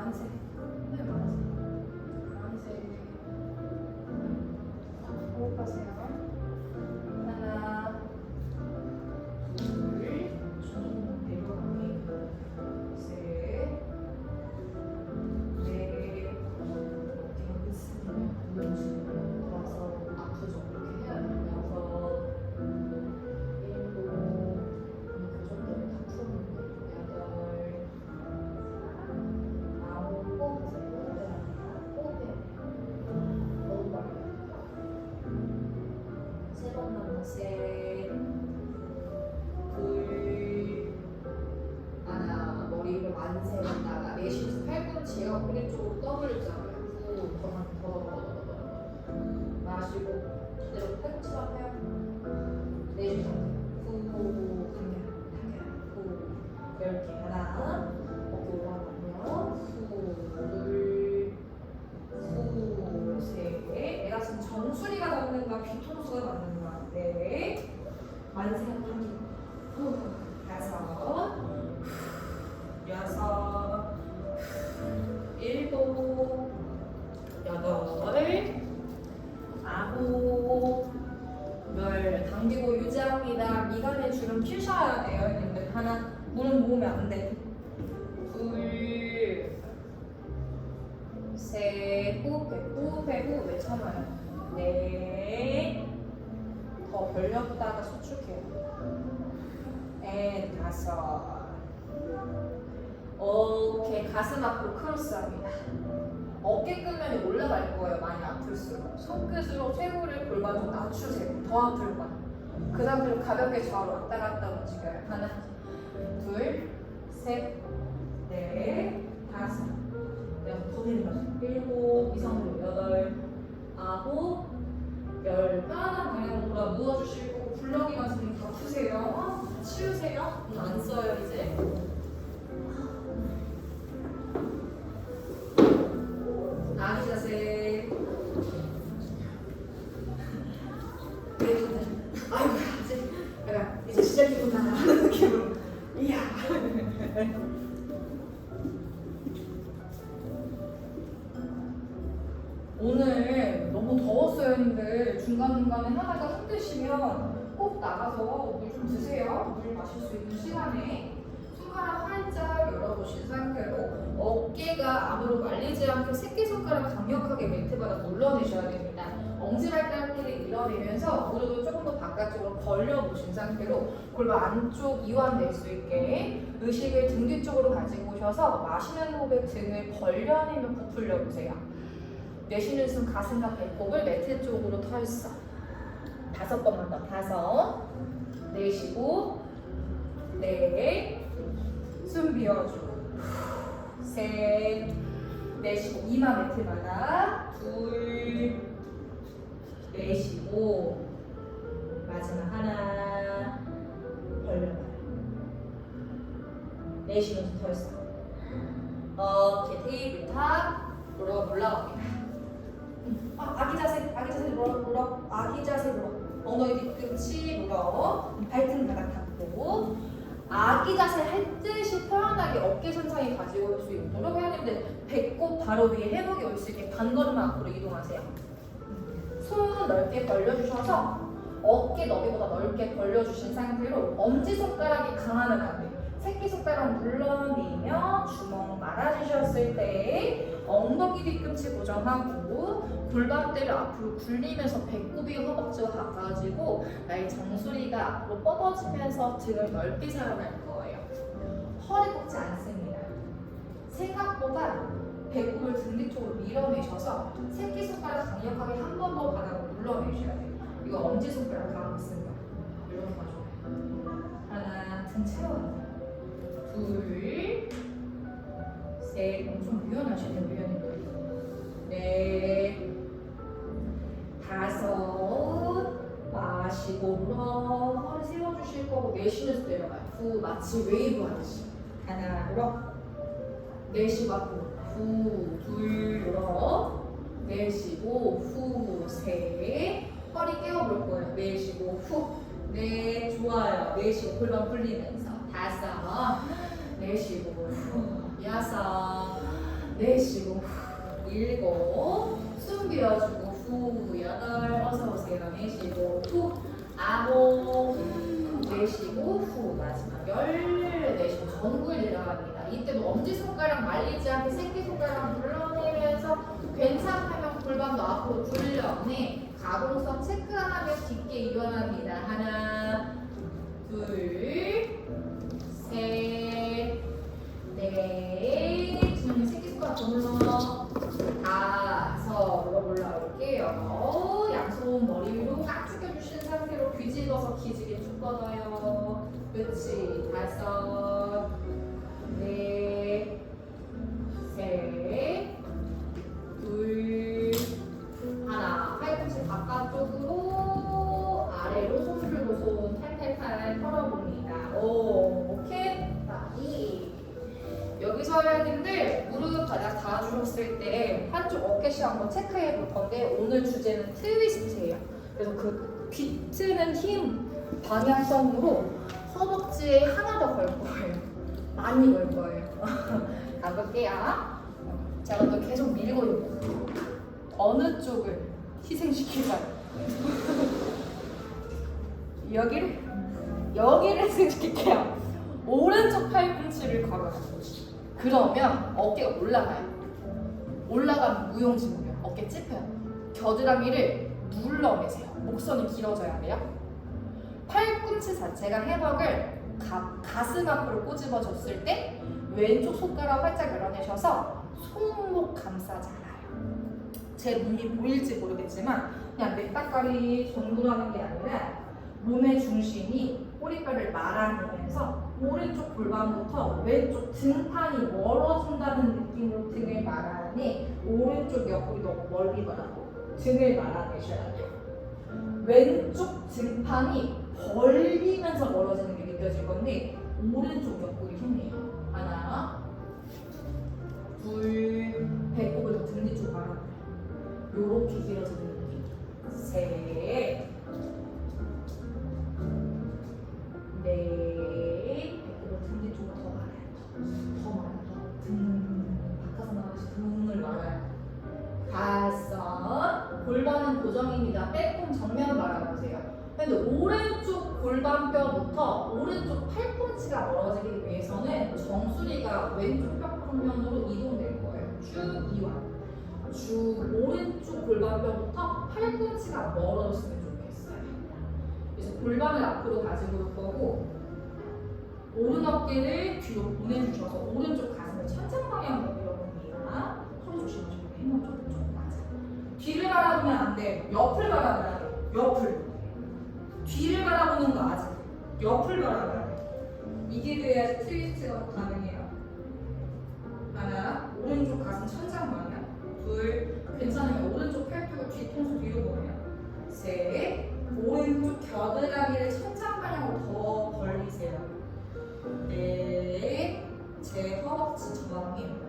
만세. 네, 만세. 만세. 호흡하세요. 하나, 둘, 좀 내려가기. 셋, 넷, 어깨가 있으면 올려주시면 다섯, 아프죠? 이렇게 해야 돼요. 여섯, 일곱, 그 정도면 다 풀었는데. 여덟, 아홉, 호흡해요. 너무 빨라요. 세 번 남았 셋, 둘, 하나, 머리를 만세 했다가 내쉬면서 팔꿈치가 오른쪽으로 W 잡아요. 후, 더 마시고 그대로 팔꿈치 앞에요. 내쉬면서 후, 당겨요. 후, 10개 하나, 어깨 올라가고요. 후, 둘, 후, 셋. 내가 지금 정수리가 닿는가 뒤통수가 닿는가. 네. 만세하기. 후, 다섯, 여섯, 일곱, 여덟, 아홉, 열. 당기고 유지합니다. 미간에 주름 펴셔야 돼요. 여러분들 하나, 물은 모으면 안 돼. 둘, 셋, 호흡해, 왜 참아요? 넷, 더 벌렸다가 수축해요. 앤 다섯. 오케이, 가슴 앞으로 크로스합니다. 어깨 끄면이 올라갈 거예요. 많이 아플수록. 손끝으로 쇄골을 골반 좀 낮추세요. 더 아플 거야. 그 상태로 가볍게 좌우로 왔다 갔다 움직여요. 하나, 둘, 셋, 넷, 다섯, 여섯, 더 내려가세요. 일곱, 이상으로 여덟, 아홉, 열. 편안한 방향으로 돌아 누워주실 거고 굴러기 가슴 더 푸세요. 치우세요. 안 써요 이제. 아기 자세. 아이고 이제 시작이구나 하는 느낌으로. 이야. 오늘 너무 더웠어요, 형님들. 중간중간에 하다가 힘드시면 꼭 나가서 물 좀 드세요. 물 마실 수 있는 시간에. 손가락 활짝 열어보신 상태로 어깨가 앞으로 말리지 않게 새끼손가락 강력하게 매트바닥 눌러내셔야 됩니다. 엄지발가락끼리 밀어내면서 무릎을 조금 더 바깥쪽으로 벌려보신 상태로 골반 안쪽 이완될 수 있게 의식을 등 뒤쪽으로 가지고 오셔서 마시는 호흡에 등을 벌려내며 부풀려 보세요. 내쉬는 숨 가슴과 배꼽을 매트 쪽으로 털썩. 5번만 더. 5. 내쉬고 넷. 숨 비워주고 셋. 내쉬고 이마 매트바닥. 2. 내쉬고 마지막 하나. 벌려봐요. 내쉬면서 털썩. 어깨 테이블 탑으로 올라갑니다. 아기 자세 물어. 아기 자세 물어. 엉덩이 뒤꿈치 물어. 발등 바닥 닿고. 아기 자세 할 듯이 편안하게 어깨 천장이 가지고 올 수 있도록 해야 되는데 배꼽 바로 위에 해복이 올 수 있게 반걸음 앞으로 이동하세요. 손 넓게 벌려주셔서 어깨 너비보다 넓게 벌려주신 상태로 엄지손가락이 강하면 안 돼요. 새끼손가락 물러내며 주먹 말아주셨을 때 엉덩이 뒤꿈치 고정하고 골반대를 앞으로 굴리면서 배꼽이 허벅지와 가까워지고 나의 정수리가 앞으로 뻗어지면서 등을 넓게 살아날 거예요. 허리 꺾지 않습니다. 생각보다 배꼽을 등 뒤쪽으로 밀어내셔서 새끼손가락 강력하게 한 번 더 바닥으로 눌러내셔야 돼요. 이거 엄지손가락 강하게 쓴다. 이렇게 가져와요. 하나, 등 채워요. 2, 셋. 엄청 유연하시네요, 유연해. 넷, 5. 마시고 물어. 허리 세워주실 거고 내쉬면서 내려가요. 후, 마치 웨이브 하듯이. 하나, 물어. 내쉬고 앞으로. 후, 2 물어. 내쉬고 후, 3. 허리 깨워볼 거예요. 내쉬고 후. 네, 좋아요. 내쉬고 골반 풀리면서. 5. 내쉬고 후. 6. 내쉬고 일곱 숨 비워주고 후 여덟 어서오세요 내쉬고 후 아홉 내쉬고 후 마지막 열 내쉬고 전굴 내려갑니다. 이때도 엄지손가락 말리지 않게 새끼손가락 물러내면서 괜찮다면 골반도 앞으로 굴려내 가공성 체크하며 깊게 일어납니다. 하나 둘 셋 넷 지금 새끼손가락 더 눌러 다섯 올라올게요. 양손 머리 위로 꽉 숙여주신 상태로 뒤집어서 기지개 쭉 뻗어요. 그렇지. 다섯 넷 셋 둘 하나 팔꿈치 바깥쪽으로 아래로 손 풀고 손 탈탈탈 털어봅니다. 오케이. 여기서 여러분들 무릎 바닥 닿아주셨을 때 한쪽 어깨씩 한번 체크해 볼 건데 오늘 주제는 트위스트예요. 그래서 그 비트는 힘 방향성으로 허벅지에 하나 더 걸 거예요. 많이 걸 거예요. 가볼게요. 자, 그럼 계속 밀고 있고 어느 쪽을 희생시킬까요? 여기를 희생시킬게요. 오른쪽 팔꿈치를 걸어요. 그러면 어깨가 올라가요. 올라가면 무용지물이에요. 어깨 찝혀요. 겨드랑이를 눌러내세요. 목선이 길어져야 돼요. 팔꿈치 자체가 해먹을 가슴 앞으로 꼬집어줬을 때 왼쪽 손가락 활짝 열어내셔서 손목 감싸 잘라요. 제 몸이 보일지 모르겠지만 그냥 넷다까리 정도하는 게 아니라 몸의 중심이 꼬리뼈를 말아내면서 오른쪽 골반부터 왼쪽 등판이 멀어진다는 느낌으로 등을 말아내 오른쪽 옆구리 너무 멀리 가라고 등을 말아내셔야 돼요. 왼쪽 등판이 벌리면서 멀어지는 게 느껴질 건데 오른쪽 옆구리 힘내요. 하나 둘 배꼽을 더 등 뒤쪽 말아내요. 요렇게 길어지는 느낌. 셋 넷 배꼽을 등 뒤쪽으로 더 말아요. 더 말아요. 등 바깥으로 나가시 등을 말아요. 다섯 골반은 고정입니다. 빼꼼 정면 말아보세요. 근데 오른쪽 골반뼈부터 오른쪽 팔꿈치가 멀어지기 위해서는 정수리가 왼쪽 뼈편으로 이동될 거예요. 쭉 이완. 쭉 오른쪽 골반뼈부터 팔꿈치가 멀어졌으면 좋겠어요. 그래서 골반을 앞으로 가지고 올 거고 오른 어깨를 뒤로 보내주셔서 오른쪽 가슴을 천장 방향으로 밀어봅니다. 허리 조심하시고 힘을 좀 맞아. 뒤를 바라보면 안 돼. 옆을 바라봐야 돼. 옆을. 뒤를 바라보는 거 아직. 옆을 바라봐야 돼. 이게 돼야 트위스트가 가능해요. 하나, 오른쪽 가슴 천장 방향. 둘, 괜찮으면 오른쪽 팔뚝을 뒤통수 뒤로 보내요. 셋, 오른쪽 겨드랑이를 천장 방향으로 더 벌리세요. 넷, 제 허벅지 저항입니다.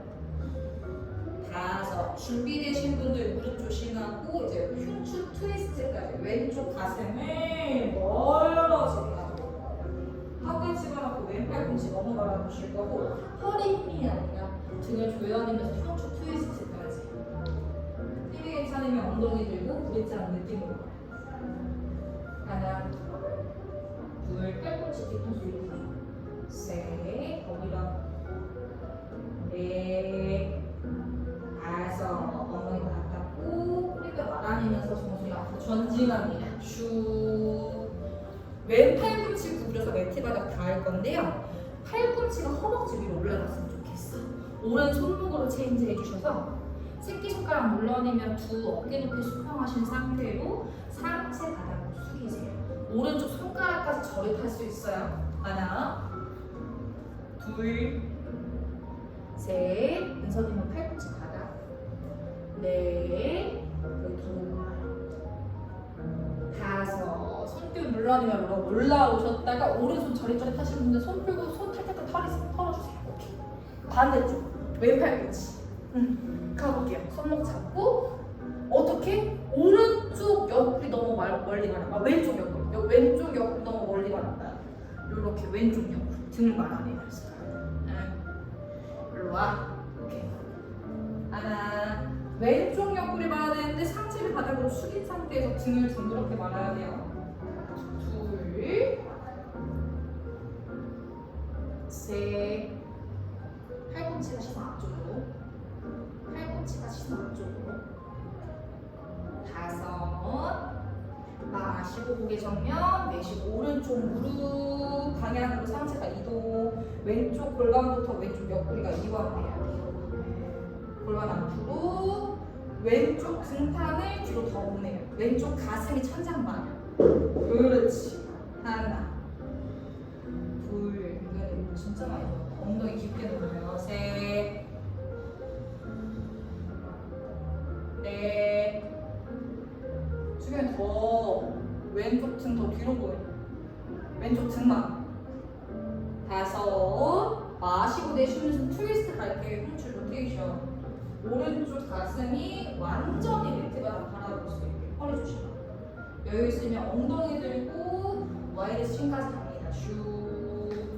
다섯, 준비되신 분들 무릎 조심하고 이제 흉추 트위스트까지 왼쪽 가슴을 멀어지게 하고 하고 집어넣고 왼 팔꿈치 너무 바라보실 거고 허리 힘이 아니라 등을 조여내면서 흉추 트위스트까지 힘이 괜찮으면 엉덩이 들고 부딪지 않는 느낌으로 하나 둘 팔꿈치 뒤통수 이렇게 셋 거기다 넷 다섯 엉덩이 가깝고 꼬리뼈 말아내면서 정수리 앞으로 전진합니다. 쭉 왼 팔꿈치 구부려서 매트 바닥 닿을 건데요. 팔꿈치가 허벅지 위로 올라갔으면 좋겠어. 오른 손목으로 체인지 해주셔서 새끼손가락 물러내면 두 어깨 높이 수평하신 상태로 상체 바닥으로 숙이세요. 오른쪽 손가락까지 저립할 수 있어요. 하나 둘 셋 은서님은 팔꿈치 바닥 넷 여기 더 올라가요. 다섯 손등 물러내면 올라오셨다가 오른손 저릿저릿 하시는 분들 손 풀고 손 탈탈탈 털어주세요. 오케이. 반대쪽 왼 팔꿈치 가볼게요. 손목 잡고 어떻게? 오른쪽 옆구리 너무 멀리 가라. 왼쪽 옆구리 왼쪽 옆구리 너무 멀리 가란다. 이렇게 왼쪽 옆구리 등을 말아내면서 일로 와. 오케이. 하나. 왼쪽 옆구리 봐야 되는데 상체를 바닥으로 숙인 상태에서 등을 둥그렇게 말아야 돼요. 둘, 셋. 팔꿈치가 시선 앞쪽으로. 팔꿈치가 시선 앞쪽으로. 다섯. 마시고 고개 정면, 내쉬고 오른쪽 무릎 방향으로 상체가 이동. 왼쪽 골반부터 왼쪽 옆구리가 이완해야 돼요. 골반 앞으로. 왼쪽 등판을 뒤로 더 보내요. 왼쪽 가슴이 천장 방향. 그렇지. 하나, 둘. 이거 진짜 많이 넣어. 엉덩이 깊게 넣어요. 셋, 넷. 주변 더 왼쪽 등 더 뒤로 보여. 왼쪽 등만. 다섯. 마시고 내쉬면서 트위스트 갈게요. 흉추 로테이션. 오른쪽 가슴이 완전히 밑에 바닥 바라볼 수 있게 허리 조심. 여유 있으면 엉덩이 들고 와이드 스윙까지 갑니다. 슈.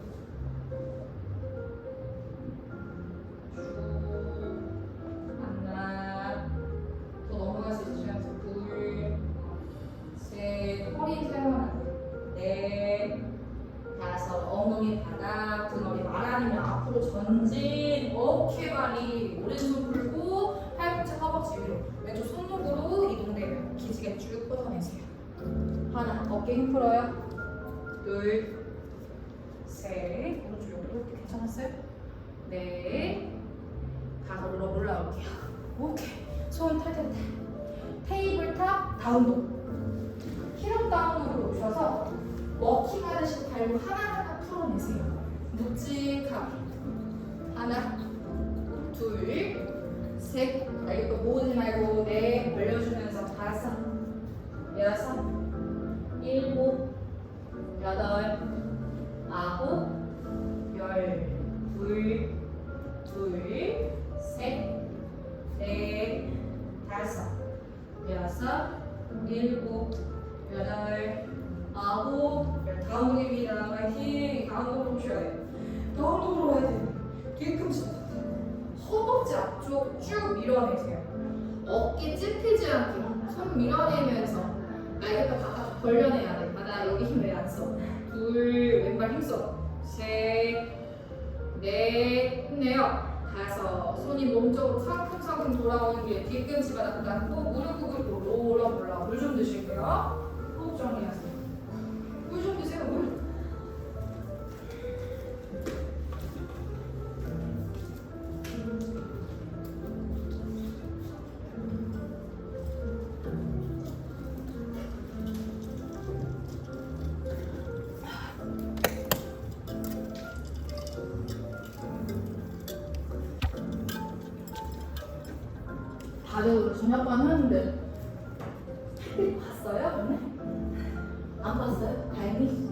하나. 더 넘어갈 수 있으면 둘. 셋. 허리 세워놔. 넷. 다섯. 엉덩이 바닥. 등허리 말아니면 앞으로 전진. 어깨발이. 오른손 풀고 팔꿈치 허벅지 위로. 왼쪽 손목으로 이동되면 기지개 쭉 뻗어내세요. 하나. 어깨 힘 풀어요. 둘. 셋. 오른쪽 옆으로. 괜찮았어요? 넷. 다섯으로 올라올게요. 오케이. 손 탈탈탈. 테이블탑 다운도. 힐업 다운으로 오셔서 워킹 하듯이 발로 하나하나 풀어내세요. 묵직하게. 하나, 둘, 셋. 이거 모으지 말고 넷. 벌려주면서 다섯, 여섯, 일곱, 여덟, 아홉, 열. 둘, 셋, 넷, 다섯, 여섯, 일곱, 여덟, 아홉. 다운독입니다. 화이팅. 다운독으로 오셔야 돼요. 다운독으로 와야 돼요. 뒤꿈치. 허벅지 앞쪽 쭉 밀어내세요. 어깨 찝히지 않게 손 밀어내면서 날개뼈 바깥쪽 벌려내야 돼. 나 여기 힘 왜 안 써? 둘. 왼발 힘써. 셋, 넷. 힘내요. 다섯. 손이 몸쪽으로 상큼상큼 돌아오는 게 뒤꿈치 바닥 또 무릎 꿇고 올라. 물 좀 드실게요. 호흡 정리하세요. 물 좀 드세요. 물. 다들 저녁반 했는데 봤어요? 오늘? 안 봤어요? 다행히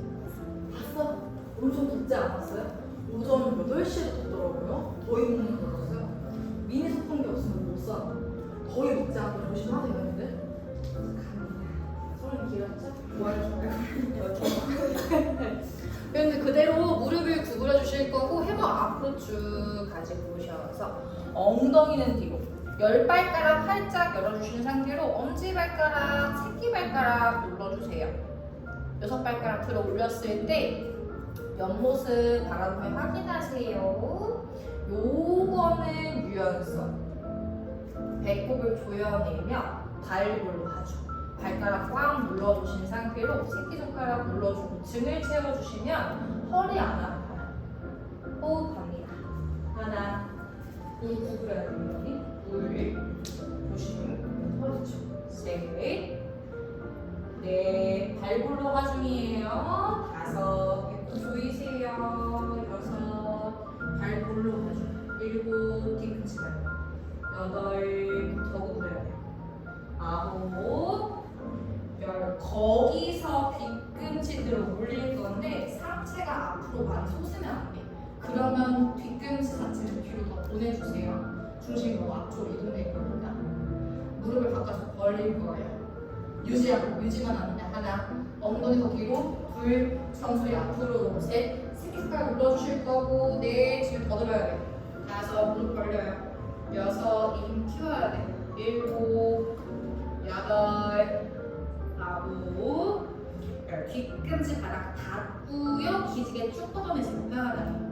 봤어? 엄청 덥지 않았어요? 오전 8시에 덥더라고요. 더위 먹는 줄 알았어요. 미니 소풍기 없으면 못 사. 더위 먹지 않고 조심하세요. 근데 소리 길었죠? 근데 그대로 무릎을 구부려 주실 거고 해머 앞으로 쭉 가지고 오셔서 엉덩이는 뒤로 10발가락 활짝 열어주시는 상태로 엄지발가락, 새끼발가락 눌러주세요. 6발가락 들어 올렸을 때 옆모습 바라보며 확인하세요. 요거는 유연성. 배꼽을 조여내며 발골로 하죠. 발가락 꽉 눌러주신 상태로 새끼손가락 눌러주고 등을 채워주시면 허리 안 아파요. 호흡합니다. 하나, 둘 구부려야 됩니다. 둘, 조심, 허리 쪽. 셋, 넷, 발골로 하중이에요. 다섯, 조이세요. 여섯, 발골로 하중. 일곱, 뒤꿈치 발. 여덟, 더 구부려야 돼요. 아홉, 열. 거기서 뒤꿈치 들어 올릴 건데 상체가 앞으로 많이 솟으면 안 돼. 그러면 뒤꿈치 자체를 뒤로 더 보내주세요. 중심으로 앞으로 이동될 겁니다. 무릎을 바깥으로 벌릴 거예요. 유지만 합니다. 하나, 엉덩이 더 뒤로. 둘, 정수리 앞으로. 셋, 새끼 손가락 눌러주실 거고. 넷, 지금 더 들어야 돼요. 다섯, 무릎 벌려요. 6, 힘 키워야 돼. 7, 8, 9, 뒤꿈치 바닥 닿고요. 기지개 쭉 뻗어내세요. 편안하게.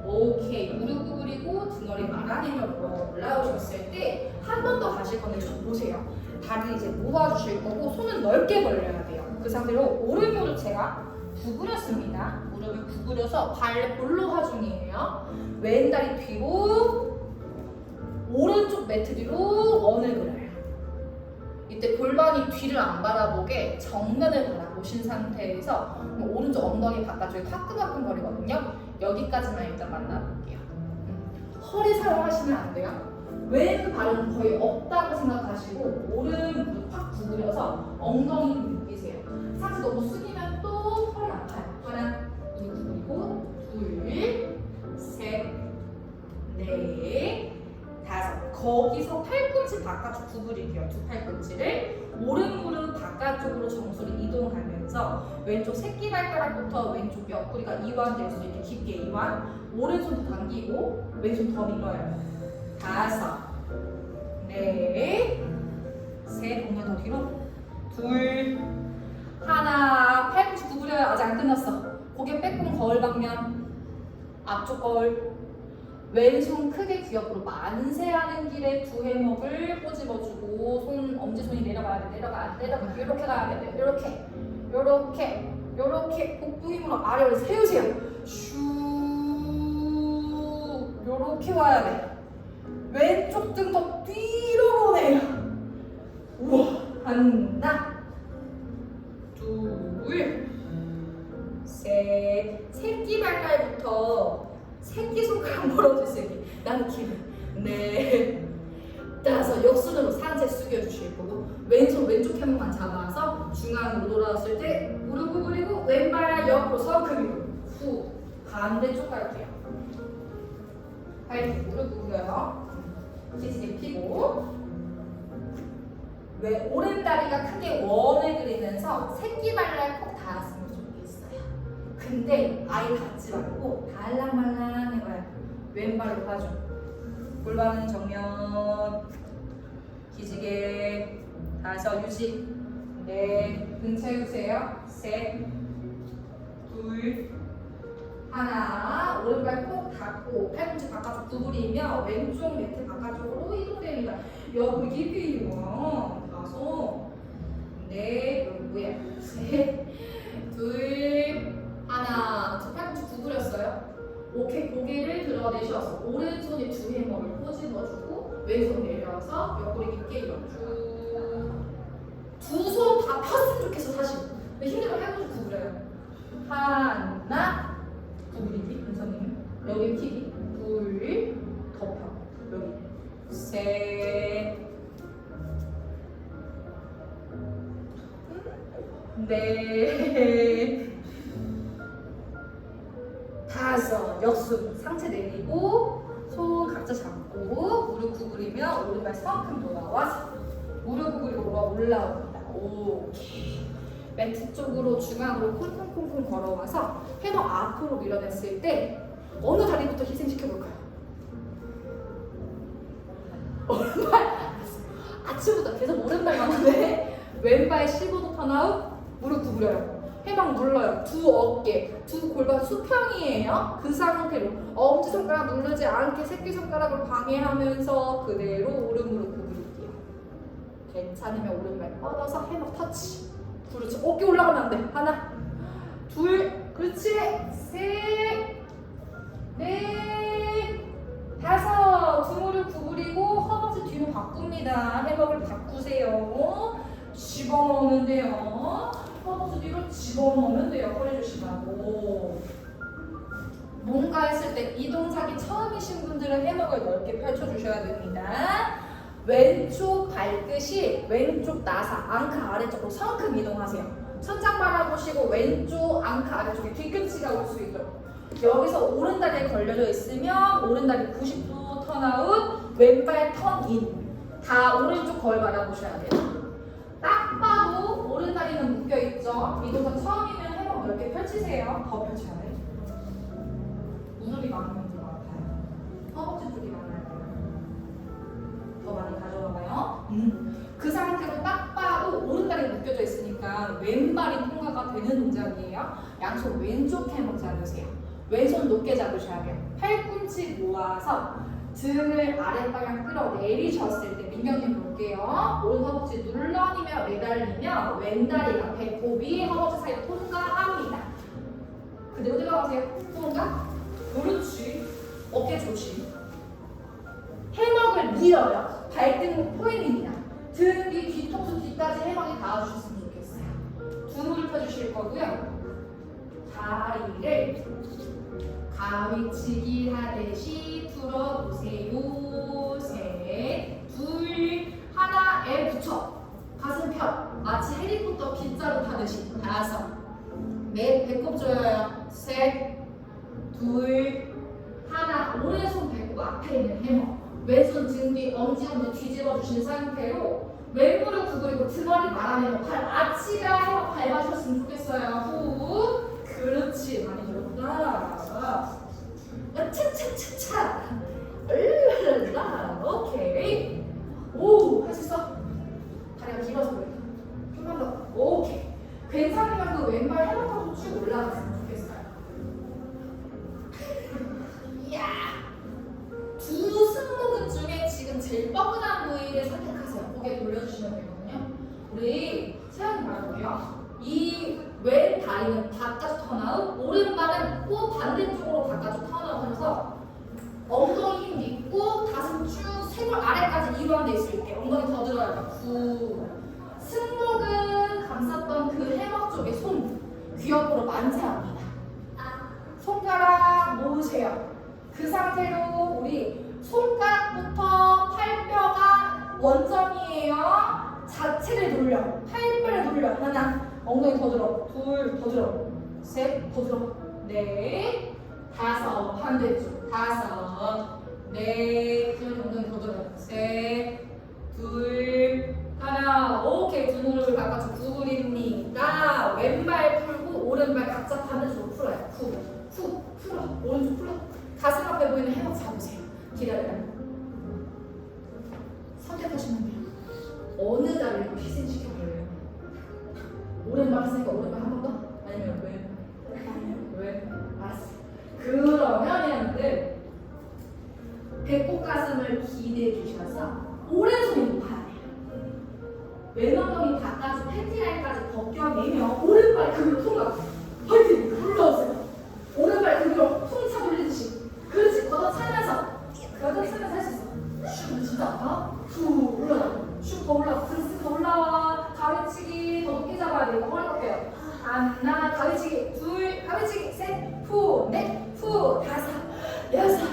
오케이. 무릎 구부리고 등허리 말아내며 올라오셨을 때 한 번 더 가실 건데 좀 보세요. 다리 이제 모아주실 거고 손은 넓게 벌려야 돼요. 그 상태로 오른 무릎 제가 구부렸습니다. 무릎을 구부려서 발 볼로 하중이에요. 왼 다리 뒤로 오른쪽 매트 뒤로 원을 그려요. 이때 골반이 뒤를 안 바라보게 정면을 바라보신 상태에서 오른쪽 엉덩이 바깥쪽이 화끈화끈 거리거든요. 여기까지만 일단 만나볼게요. 허리 사용하시면 안 돼요. 왼 발은 거의 없다고 생각하시고 오른 무릎 확 구부려서 엉덩이 느끼세요. 상체 너무 숙이면 또 허리 아파요. 하나, 무릎 구부리고 둘, 셋, 넷, 다섯. 거기서 팔꿈치 바깥쪽 구부릴게요. 두 팔꿈치를 오른 무릎 바깥쪽으로 정수를 이동하면서 왼쪽 새끼발가락부터 왼쪽 옆구리가 이완될 수 있게 깊게 이완. 오른손 당기고 왼손 더 밀어요. 5, 넷, 셋. 엉덩이 더 뒤로. 둘, 하나. 팔꿈치 구부려요. 아직 안 끝났어. 고개 빼꼼 거울 방면. 앞쪽 거울. 왼손 크게 귀엽으로 만세하는 길에 두 해먹을 꼬집어주고 손 엄지손이 내려가야 돼. 내려가. 이렇게 가야 돼. 이렇게 복부 힘으로 아래로 세우세요. 슈 이렇게 와야 돼. 왼쪽 등 더 뒤로 보내요. 우와. 하나, 둘, 셋. 새끼발가락부터 새끼손가락 멀어주세요. 나는 기분. 넷, 다섯. 역순으로 상체 숙여주실 거고 왼손 왼쪽 해목만 잡아서 중앙으로 돌아왔을 때 무릎 구부리고 왼발 옆으로 성큼이고 후. 반대쪽 갈게요. 발뒤 무릎 구부려요. 기지개 펴고 왜 오른 다리가 크게 원을 그리면서 새끼발랄 꼭 닿았으면 좋겠어요. 근데 아예 닿지 말고 달랑말랑 해봐요. 왼발로 가죠. 골반은 정면. 기지개. 5 유지. 넷. 등 채우세요. 셋, 둘, 하나. 오른발 꼭 닿고 팔꿈치 바깥쪽 구부리며 왼쪽 매트 바깥쪽으로 이동됩니다. 옆으로 깊이 와. 5, 넷. 여기 뭐야? 셋, 둘, 하나. 저 팔꿈치 구부렸어요. 오케이. 고개를 들어내셔서 오른손에 두 해먹을 꼬집어주고 왼손 내려서 옆구리 깊게 쭉. 두 손 다 폈으면 좋겠어 사실. 근데 힘들면 팔꿈치 구부려요. 하나. 구부리기. 은선님 여기 튀기. 둘. 덮어. 여기. 셋. 넷. 5. 역순. 상체 내리고 손 각자 잡고 무릎 구부리며 오른발 성큼 돌아와서 무릎 구부리고 올라옵니다. 오케이. 매트 쪽으로 중앙으로 쿵쿵쿵쿵 걸어와서 해머 앞으로 밀어냈을 때 어느 다리부터 희생시켜볼까요? 오른발. 아침부터 계속 오른발 가는데 왼발 15도 턴아웃. 무릎 구부려요. 해방 눌러요. 두 어깨, 두 골반 수평이에요. 그 상태로 엄지손가락 누르지 않게 새끼손가락을 방해하면서 그대로 오른 무릎 구부릴게요. 괜찮으면 오른발 뻗어서 해먹 터치. 그렇지. 어깨 올라가면 안 돼. 하나, 둘, 그렇지. 셋, 넷, 5. 두 무릎 구부리고 허벅지 뒤로 바꿉니다. 해먹을 바꾸세요. 집어넣으면 돼요. 허벅지 뒤로 집어넣으면 돼요. 꺼내주시라고. 뭔가 했을 때 이 동작이 처음이신 분들은 해먹을 넓게 펼쳐주셔야 됩니다. 왼쪽 발끝이 왼쪽 나사, 앙카 아래쪽으로 성큼 이동하세요. 천장 바라보시고 왼쪽 앙카 아래쪽에 뒤꿈치가 올 수 있도록. 여기서 오른다리에 걸려져 있으면 오른다리 90도 턴아웃, 왼발 턴인. 다 오른쪽 거울 바라보셔야 돼요. 딱 봐도 오른다리는 묶여있죠. 이 동작 처음이면 해먹 넓게 펼치세요. 더 펼쳐야 돼. 무릎이 많으면 좀 아파요. 허벅지 쪽이 많아요. 그 상태로 딱 봐도 오른다리가 묶여져 있으니까 왼발이 통과가 되는 동작이에요. 양손 왼쪽 해먹 잡으세요. 왼손 높게 잡으셔야 돼요. 팔꿈치 모아서 등을 아랫방향 끌어내리셨을 때 민경님 볼게요. 오른 허벅지 눌러니며 매달리며 왼다리가 배꼽 위에 허벅지 사이로 통과합니다. 그대로 들어가세요. 통과. 그렇지. 어깨 조심. 해먹을 밀어요. 발등 포인트입니다. 등 뒤 뒤통수 뒤까지 해먹이 닿아주셨으면 좋겠어요. 두 무릎 펴주실 거고요. 다리를 가위치기 하듯이 풀어보세요. 셋, 둘, 하나에 붙여. 가슴 펴. 마치 헬리콥터 빗자루 타듯이. 다섯, 넷, 배꼽 조여요. 셋, 둘, 하나. 오른손 배꼽 앞에 있는 해머. 왼손 등 뒤 엄지 한번 뒤집어 주신 상태로 왼무릎 구부리고 등허리 말아내고 발 아치가 해머 밟아주셨으면 좋겠어요. 후. 그렇지. 많이 들었구나. 차차차차. 얼른 오케이. 오, 할 수 있어. 다리가 길어서 그래. 좀만 더. 오케이. 괜찮으면 그 왼발 해머하고 쭉 올라갔으면 좋겠어요. 이야. 두 승모근 중에 지금 제일 뻐근한 부위를 선택하세요. 고개 돌려주시면 되거든요. 우리 세연이 말해볼게요. 이 왼 다리는 바깥쪽 턴아웃, 오른발은 꼭 반대쪽으로 바깥쪽 턴아웃 하면서 엉덩이 힘 믿고 가슴 쭉 쇄골 아래까지 이완돼 있을 때 엉덩이 더 들어야 돼요. 후. 승모근 감쌌던 그 해먹 쪽에 손 귀 옆으로 만세합니다. 손가락 모으세요. 그 상태로 우리 손가락부터 팔뼈가 원점이에요. 자체를 돌려. 팔뼈를 돌려. 하나. 엉덩이 더 들어. 둘. 더 들어. 셋. 더 들어. 넷. 다섯. 반대쪽. 다섯. 넷. 엉덩이 더 들어. 셋. 둘. 하나. 오케이. 두 무릎을 바깥쪽 구부립니다. 왼발 풀고 오른발 각자 반대쪽으로 풀어요. 후. 풀어. 오른쪽 풀어. 가슴 앞에 보이는 해먹 잡으세요. 기다려요. 선택하시면 돼요. 어느 다리를 희생시켜볼래요? 오른발 했으니까 오른발 한 번 더? 아니면 왜? 알았어. 그러면 얘네들 배꼽 가슴을 기대해 주셔서 오른손이 높아야 돼요. 왼엉덩이 바깥쪽 팬티라인까지 벗겨내면 오른발 그대로 통과. 화이팅! 올라오세요. 오른발 그대로 통차 돌리듯이. 그렇지. 걷어차면서 할 수 있어. 슉 진짜 아파? 후 올라가. 슉 더 올라가. 등스 더 올라와. 가위치기 더 높게 잡아야 돼. 이거 허리 꺾여요. 하나 가위치기 둘 가위치기 셋 후 넷 후 다섯 여섯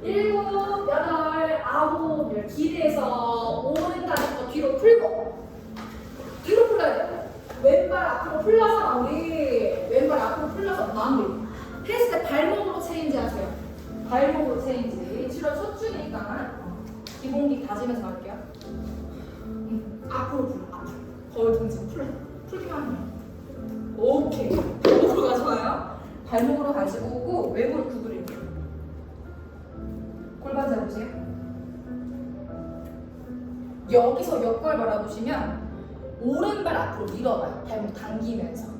일곱 여덟 아홉 열 기대서 오른다리부터 뒤로 풀고 뒤로 풀어야 돼요. 왼발 앞으로 풀려서 우리 왼발 앞으로 풀려서 마무리. 했을 때 발목으로 체인지 하세요. 발목으로 체인지. 7월 첫 주니까 기본기 다지면서 할게요. 앞으로 풀어. 앞으로. 거울 등지고 풀어. 풀기만 하면. 오케이. 발목으로 가져와요. 발목으로 가지고 오고 외부로 구부릴게요. 골반 잡으세요. 여기서 옆걸 바라보시면 오른발 앞으로 밀어봐요. 발목 당기면서.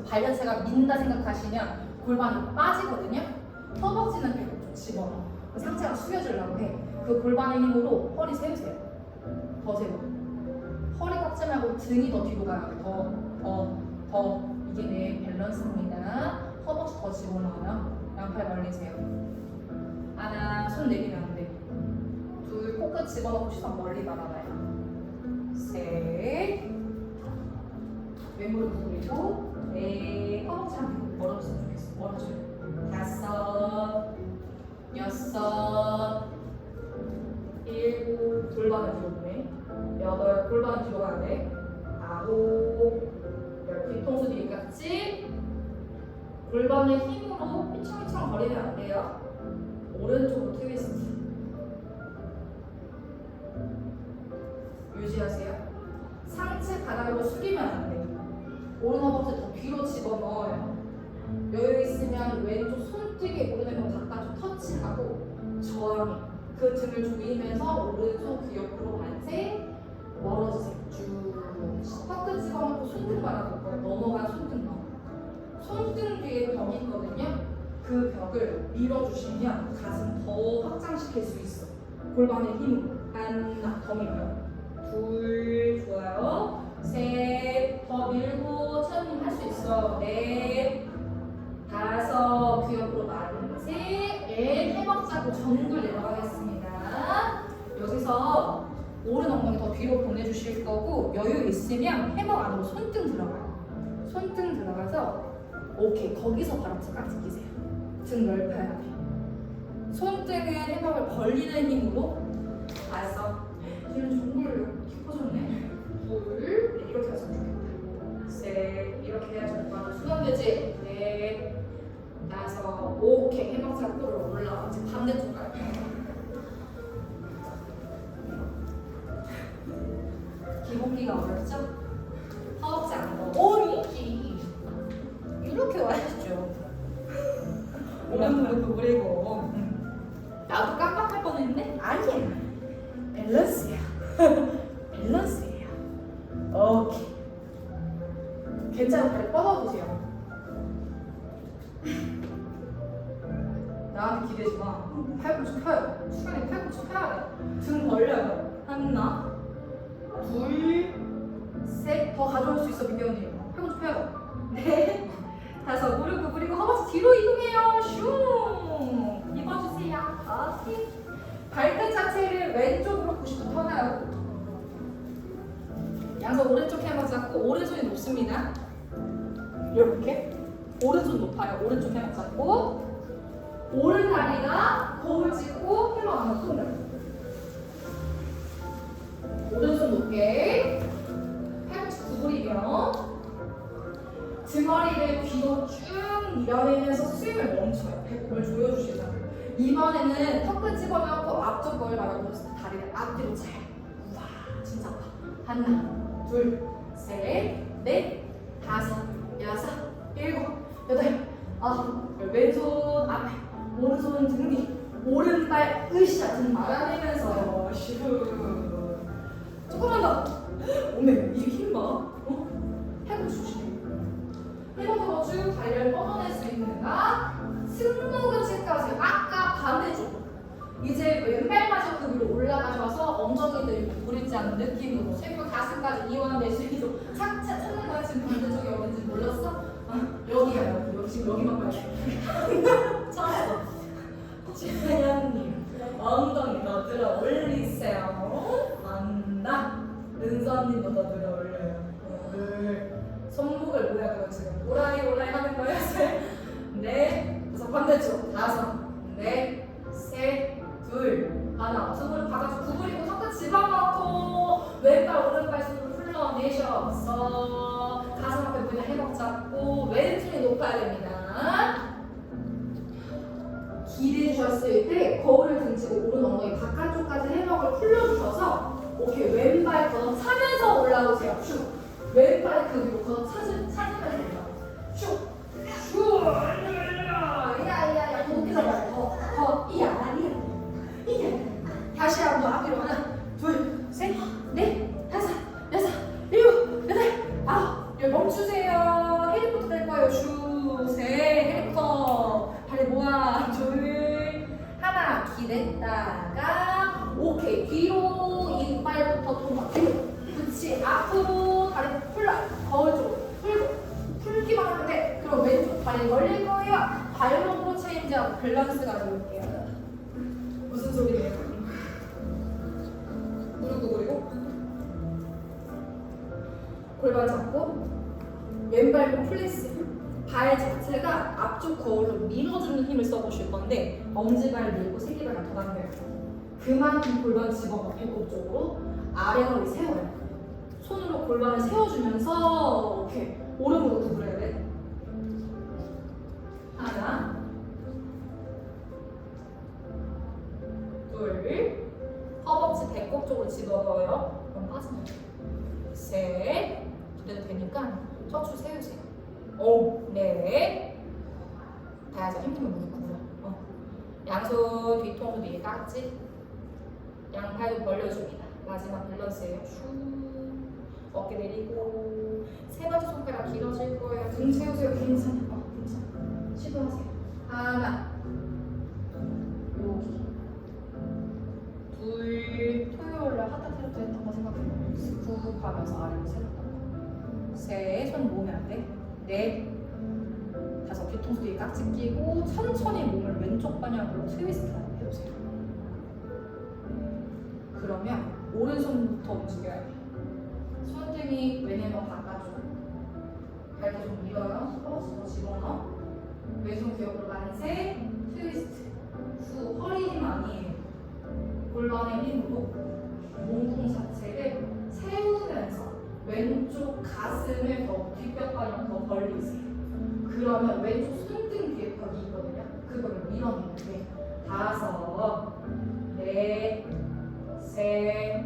발자체가 민다 생각하시면 골반이 빠지거든요. 허벅지는 배꼽 좀 집어넣어. 상체가 숙여주려고 해. 그 골반의 힘으로 허리 세우세요. 더 세워. 허리 꺾지 말고 등이 더 뒤로 가요. 더. 이게 내 밸런스입니다. 허벅지 더 집어넣어요. 양팔 벌리세요. 하나, 손 내리면 안 돼. 둘, 코끝 집어넣고 시선 멀리 바라봐요. 셋. 왼무릎 구부리고 넷. 허벅지 한 번 멀어졌으면 좋겠어. 멀어져요. 다섯. 여섯. 일곱. 골반을 뒤로 보내. 여덟. 골반 뒤로 가야 돼. 아홉. 열. 뒤통수 뒤까지. 골반의 힘으로 삐청삐청 거리면 안 돼요. 오른쪽으로 트위스트. 유지하세요. 상체 바닥으로 숙이면 안 돼요. 오른 허벅지 더 뒤로 집어넣어요. 여유 있으면 왼쪽 손등에 오른쪽 바깥쪽 터치하고 저항해. 그 등을 조이면서 오른손 귀 옆으로 반세 멀어지세요. 쭉 턱끝 집어넣고 손등 바라볼 거예요. 넘어간 손등 넘어. 손등 뒤에 벽이 있거든요. 그 벽을 밀어주시면 가슴 더 확장시킬 수 있어. 골반의 힘으로. 하나 더 밀어요. 둘 좋아요. 셋 더 밀고 천천히 할 수 있어. 넷 다섯 귀 옆으로 만세 해박 잡고 정글 내려가겠습니다. 여기서 오른 엉덩이 더 뒤로 보내주실 거고 여유 있으면 해박 안으로 손등 들어가요. 손등 들어가서 오케이 거기서 바람차 깍지 끼세요. 등 넓혀야 돼. 손등은 해박을 벌리는 힘으로 알았어. 뒤는 정글 깊어졌네. 둘 이렇게 해서 좋겠다. 셋 이렇게 해야지 오빠도 수면되지. 넷 다섯 오케이 해박 잡고 올라와. 이제 반대쪽 갈게요. 기본기가 어렵죠? 허벅지 안 넣어. 오니지 이렇게 와야죠. 오른무릎 구부리고. 나도 깜빡할 뻔했네? 아니야. 밸런스야. 밸런스예요. 오케이. 괜찮아. 다리 뻗어보세요. 나한테 기대지 마. 팔꿈치 펴요. 수근이 팔꿈치 펴야 돼. 등 벌려요. 하나, 둘, 셋. 더 가져올 수 있어, 민기 언니. 팔꿈치 펴요. 넷, 다섯. 무릎 구부리고 허벅지 뒤로 이동해요. 슝. 입어주세요. 오케이. 발끝 자체를 왼쪽으로 90도 펴나요. 양손 오른쪽 해막 잡고 오른손이 높습니다. 이렇게 오른손 높아요. 오른쪽 해막 잡고 오른 다리가 거울 짚고 해막 안으로 손을 오른손 높게 팔꿈치 구부리며 등허리를 뒤로 쭉 밀어내면서 스윙을 멈춰요. 배꼽을 조여주시자. 이번에는 턱끝 집어넣고 앞쪽 거울 바라보면서 다리를 앞뒤로 잘. 우와 진짜 아파. 하나, 둘, 셋, 넷, 다섯, 여섯, 일곱, 여덟, 아홉. 왼손 앞에, 오른손 등 뒤, 오른발 으쌰 등 말아내면서 슈. 조금만 더. 오메 이 힘 봐. 팔꿈치 조심해. 해보고 쭉 다리를 뻗어낼 수 있는가? 승모근직까지 아까 반대쪽. 이제 왼발마저 그 위로 올라가셔서 엉덩이들 구부리지 않는 느낌으로 최고 가슴까지 이완될 수 있도록 차차 찾는 지금 반대쪽이 어딘지 몰랐어? 여기야 여기 지금 여기만 봐요. 잘했어. 최현님 엉덩이 더 들어 올리세요. 안다. 은서님도 더 들어 올려요. 손목을 모양으로 지금 오라이 하는 거예요. 네, 그래서 반대쪽 다섯, 넷, 셋, 둘, 하나. 손으로 바가지 구부리고 턱끝 집어넣고 왼발 오른발 손으로 풀러내셔서 가슴 앞에 보이는 해먹 잡고 왼손이 높아야 됩니다. 기대주셨을 때 거울을 등지고 오른 엉덩이 바깥쪽까지 해먹을 풀려주셔서 오케이 왼발 더 차면서 올라오세요. 슉. 왼발 그 위로 더 찾으면 됩니다. 슉. 슈, 야야야, 높게 잡아요. 더, 이야. 다시 한번 앞뒤로 하나, 둘, 셋, 넷, 다섯, 여섯, 일곱, 여덟, 아홉. 여기 멈추세요. 헬리콥터 될 거예요. 슈, 셋, 헬리콥터. 다리 모아, 둘, 하나. 기댔다가 오케이 뒤로 이빨부터 통과 뒤로. 그렇지. 앞으로 다리 풀라. 거울 쪽으로 풀고. 풀기만 하면 돼. 그럼 왼쪽 발이 걸릴 거예요. 발목으로 체인지하고 밸런스 가져올게요. 무슨 소리예요? 무릎 구부리고 골반 잡고 왼발목 플레스. 발 자체가 앞쪽 거울로 밀어주는 힘을 써보실 건데 엄지발 밀고 새끼발을 더 당겨요. 그만큼 골반 집어넣어. 배꼽 쪽으로 아래허리 세워요. 손으로 골반을 세워주면서 오케이 오른 무릎 구부려야 돼. 하나, 둘, 허벅지 배꼽 쪽으로 집어넣어요. 그럼 빠지면 셋, 그래도 되니까 척추 세우세요. 오, 넷, 다섯. 힘들면 무릎 구부려. 양손 뒤통수 뒤에 깍지. 양팔도 벌려줍니다. 마지막 밸런스예요. 슈. 어깨 내리고 세 번째 손가락 길어질 거예요. 등 세우세요. 괜찮아. 괜찮아. 시도하세요. 하나. 여기. 둘. 토요일에 하타테르트 했던 거 생각해요. 훅 하면서 아래로 세웠던 거. 셋. 손 모으면 안 돼. 넷. 다섯. 뒤통수 뒤에 깍지 끼고 천천히 몸을 왼쪽 방향으로 트위스트 해주세요. 그러면 오른손부터 움직여야 돼요. 손등이 왜냐면 바깥쪽. 발도 좀 밀어요. 허벅지도 집어넣어. 왼손 기억으로 만세. 트위스트. 후. 허리 힘 아니에요. 골반의 힘으로 몸통 자체를 세우면서 왼쪽 가슴을 더 뒷벽 방향 더 벌리세요. 그러면 왼쪽 손등 뒤에 벽이 있거든요. 그거를 밀어내는데 다섯, 넷, 셋,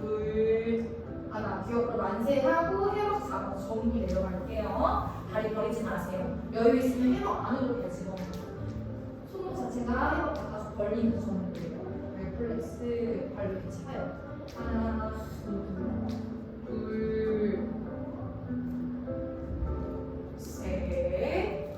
둘, 하나. 기억으로 만세하고 해먹 잡아서 전부 내려갈게요. 다리 버리지 마세요. 여유 있으면 해먹 안으로 그냥 집어넣어요. 손목 자체가 해먹 바깥으로 벌리는 정도예요. 플렉스 발로 이렇게 차요. 하나, 둘, 셋.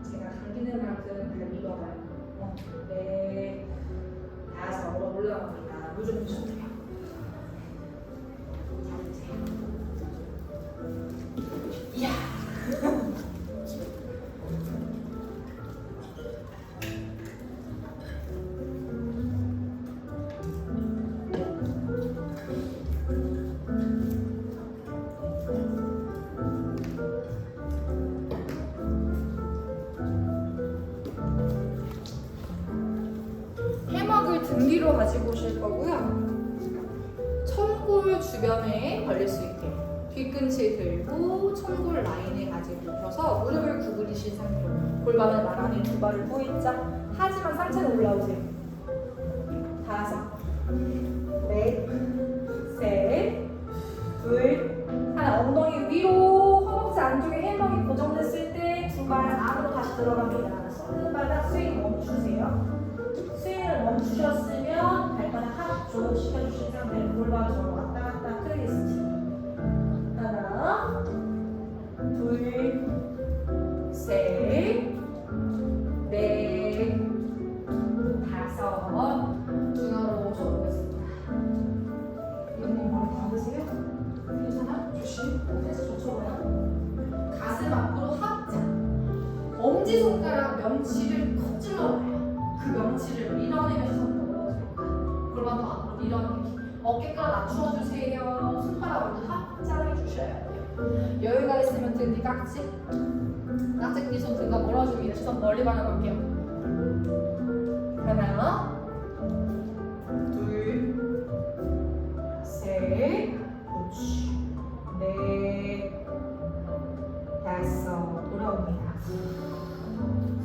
제가 당기는 만큼 발 밀어봐요. 넷, 다섯. 올라갑니다. 무조건 주세요. 잡으세요. 이야. 해먹을 등 뒤로 가지고 오실 거고요. 천골 주변에 걸릴 수 있게 뒤꿈치 들고 천골 라인에 가지고 눕혀서 무릎을 구부리신 상태로 골반을 나란히 두 발을 포인자. 하지만 상체는 올라오세요. 다섯, 넷, 셋, 둘, 하나. 엉덩이 위로. 허벅지 안쪽에 해먹이 고정됐을 때 두 발 안으로 다시 들어갑니다. 손바닥 스윙 멈추세요. 스윙을 멈추셨으면 발바닥 합쪽 시켜주신 상태로 골반으로 왔다 갔다 트위스트. 하나, 둘, 셋, 넷, 다섯. 중앙으로 모셔보겠습니다. 이번엔 머리 감으세요. 괜찮아? 조심. 패스 젖혀봐요. 가슴 앞으로 합자. 엄지손가락 명치를 콕 찔러봐요. 그 명치를 밀어내면서 올라오세요. 골반도 앞으로 밀어내기. 어깨가 낮추어주세요. 손가락으로 합장해 주셔야 돼요. 여유가 있으면 등 뒤 깍지. 깍지 끼 손 등과 몰아줍니다. 시선 멀리 바라볼게요. 하나, 둘, 셋, 넷, 다섯. 돌아옵니다.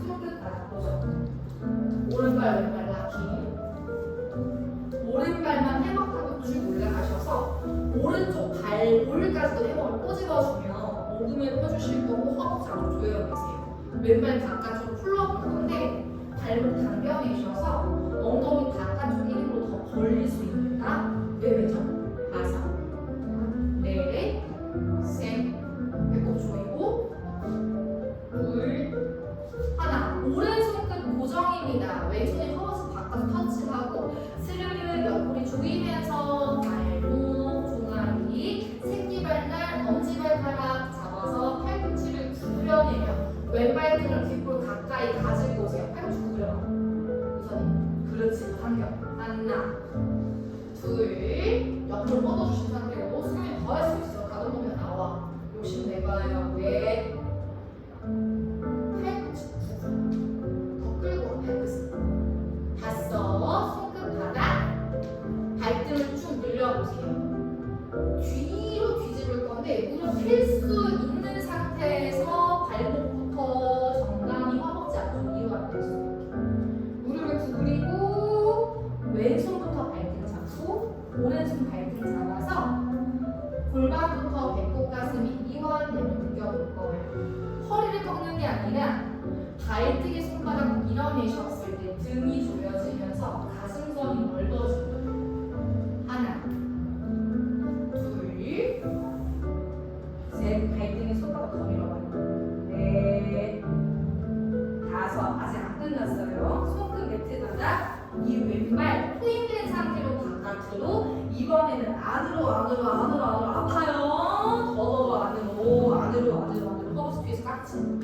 손끝 닫아보죠. 오른발 왼발 락키. 오른발만 해먹하고 쭉 올라가셔서 오른쪽 발볼까지도 해먹을 꼬집어주면 엉덩이를 펴주실 거고 허벅지 안으로 조여내세요. 왼발 바깥으로 풀러볼 건데 발목 당겨내셔서 엉덩이 바깥쪽 힘으로 더 벌릴 수 있다. 내외죠. 다섯, 넷, 셋. 배꼽 조이고 둘, 하나. 오른손끝 고정입니다. 왼손이 허벅지 바깥 터치하고 스르르 옆구리 조이면서 발목, 종아리, 새끼발날, 엄지발가락 잡아서 팔꿈치를 구부려내며 왼발등을 뒷볼 가까이 가지고 오세요. 팔꿈치 구부려. 우선 그렇지. 당겨. 하나, 둘. 옆으로 뻗어주신 상태로 수면 더 할 수 있어. 가동하면 나와. 욕심내봐요. 넷. 팔꿈치 구부. 더 끌고 발끝. 다섯. 손끝 바닥. 발등을 쭉 늘려보세요. 뒤로 뒤집을 건데 무릎 필 수 있는 상태에서 발목부터 정강이 허벅지 앞으로 이완될 수 있게 무릎을 구부리고 왼손부터 발등 잡고 오른손 발등 잡아서 골반부터 배꼽 가슴이 이완되면 느껴볼 거예요. 꺾는 게 아니라 발등에 손바닥 밀어내셨을 때 등이 조여지면서 가슴선이 넓어진 거예요. 하나, 둘, 셋. 발등에 손바닥 더 밀어봐요. 넷, 다섯. 아직 안 끝났어요. 손끝 매트 바닥. 이 왼발 포인된 상태로 바깥으로. 이번에는 안으로 아파요. 더 안으로 허벅지 뒤에서 깍지.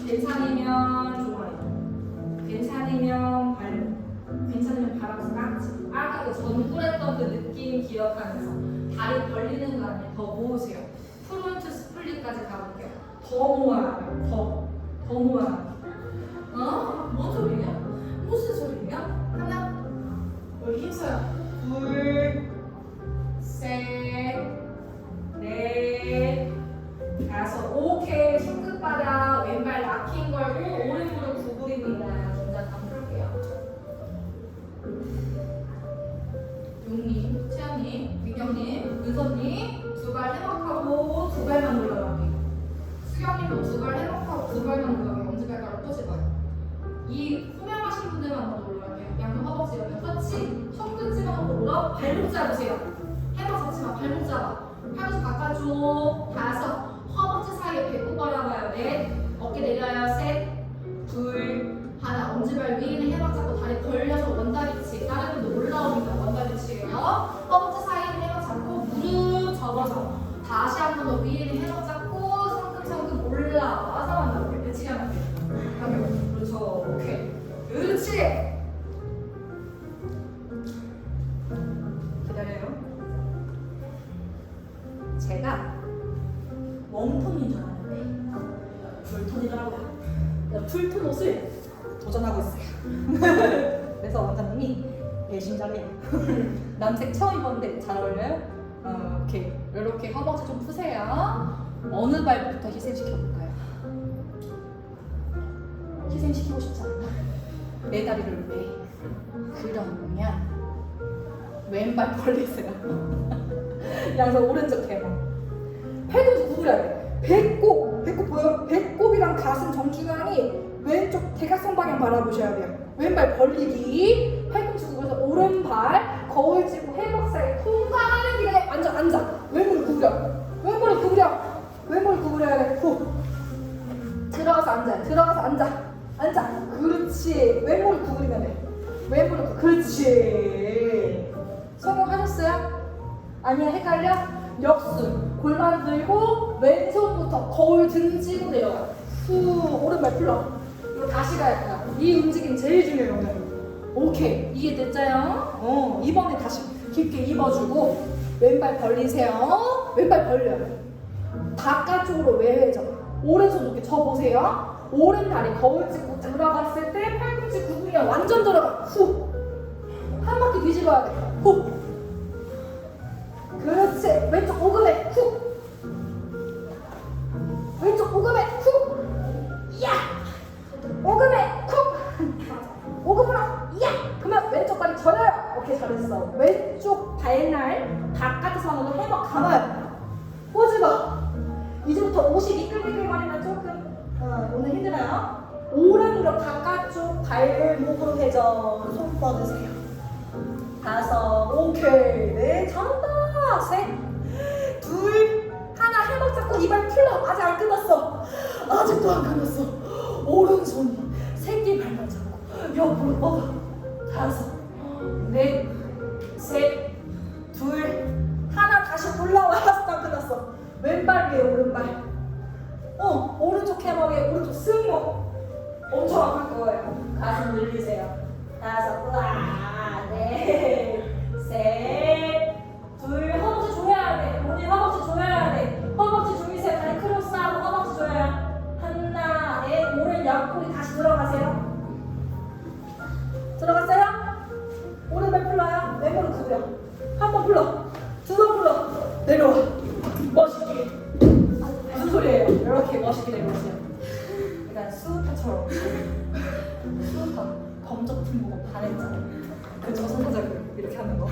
괜찮으면 좋아요. 괜찮으면 발목. 괜찮으면 바람에서 깍지. 아까 그 전굴했던 그 느낌 기억하면서 다리 벌리는 거 아니에요. 더 모으세요. 프론트 스플릿까지 가볼게요. 더 모아요. 더 모아요. 뭔 소리냐? 무슨 소리냐? 하나, 여기 힘써요. 둘, 셋, 넷, 다섯. 오케이. 손끝바닥 왼발 락킹 걸고 오른 무릎 구부립니다. 동작 풀게요. 용님, 채연님, 민경님, 은서님 두 발 해먹하고 두 발만 올라가기. 수경님도 두 발 해먹하고 두 발만 올라가기. 엄지발가락 또 집어요. 이 호명하신 분들만 먼저 올라갈게요. 양쪽 허벅지 옆에 터치. 손끝 집어넣고 올라. 발목 잡으세요. 해먹 잡지 마. 발목 잡아. 팔꿈치 바깥쪽. 다섯. 허벅지 사이에 배꼽 바라봐요. 넷. 어깨 내려요. 셋. 둘. 하나. 엄지발 위에는 해먹 잡고 다리 벌려서 원다리치. 다른 분도 올라옵니다. 원다리치예요. 허벅지 사이에는 해먹 잡고 무릎 접어서 다시 한 번 더 위에는 해먹 잡고 성큼 올라와서 한번 이렇게 배치기 하면 돼요. 그렇죠. 오케이. 그렇지. 기다려요. 제가 웜톤인 줄 알았는데 풀톤이더라고요. 풀톤 옷을 도전하고 있어요. 그래서 원장님이 배신자래요. 남색 처음 입었는데 잘 어울려요? 오케이. 이렇게 허벅지 좀 푸세요. 어느 발부터 희생시켜볼까요? 희생시키고 싶지 않나? 내 다리를 왜? 그러면 왼발 벌리세요. 양손 오른쪽 대박. 팔꿈치 구부려야 돼. 배꼽 보여? 배꼽이랑 가슴 정중앙이 왼쪽 대각선 방향 바라보셔야 돼요. 왼발 벌리기. 팔꿈치 구부려서 오른발 거울 찌고 해먹 사이 통과하는 길에 앉아. 왼무릎 구부려야 돼. 후. 들어가서 앉아. 그렇지. 왼무릎 구부리면 돼. 그렇지. 성공하셨어요? 아니야, 헷갈려? 역순. 골반 들고 왼손부터 거울 등지고 내려가. 후. 오른발 풀러. 이거 다시 갈 거야. 이 움직임 제일 중요해요, 오늘. 오케이. 이해됐어요? 이번에 다시 깊게 입어주고 왼발 벌리세요. 왼발 벌려요. 바깥쪽으로 외회전. 오른손 이렇게 접으세요. 오른 다리 거울 찍고 들어갔을 때 팔꿈치 구부리면 완전 들어가. 후. 한 바퀴 뒤집어야 돼. 후. 그렇지. 왼쪽 오금에 후. 왼쪽 오금에 후. 야. 오금에 후. 오금으로 야. 그러면 왼쪽 다리 절여요. 오케이, 잘했어. 왼쪽 발날 바깥에서 하는 거 해먹 감아요. 꼬집어. 이제부터 옷이 미끌미끌거리면 조금 오늘 힘들어요. 오른무릎 바깥쪽 발목으로 회전. 손 뻗으세요. 다섯. 오케이. 네, 잘한다. 셋. 둘. 하나. 해먹 잡고 이발 풀러. 아직 안 끝났어. 아직도 안 끝났어. 오른손 새끼 발만 잡고 옆으로 뻗어. 다섯. 넷. 셋. 둘. 하나. 다시 올라와. 아직도 안 끝났어. 왼발 위에 오른발. 오른쪽 해머 위에 오른쪽 승모. 엄청 아플 거예요. 가슴 늘리세요. 다섯. 우와. 넷. 셋. 둘. 허벅지 조여야 돼. 본인 허벅지 조여야 돼. 허벅지 조이세요. 다리 크로스하고 허벅지 조여요. 하나. 넷. 오른 옆구리 다시 들어가세요. 들어갔어요? 오른발 풀러요. 왼무릎 구부려. 한 번 풀러. 두 번 풀러. 내려와. 멋있게. 무슨 소리예요? 이렇게 멋있게 내려오세요. 약간 수우파처럼. 수우파. 범접팀 보고 반했잖아요. 그 저승사자를 이렇게 하는 거.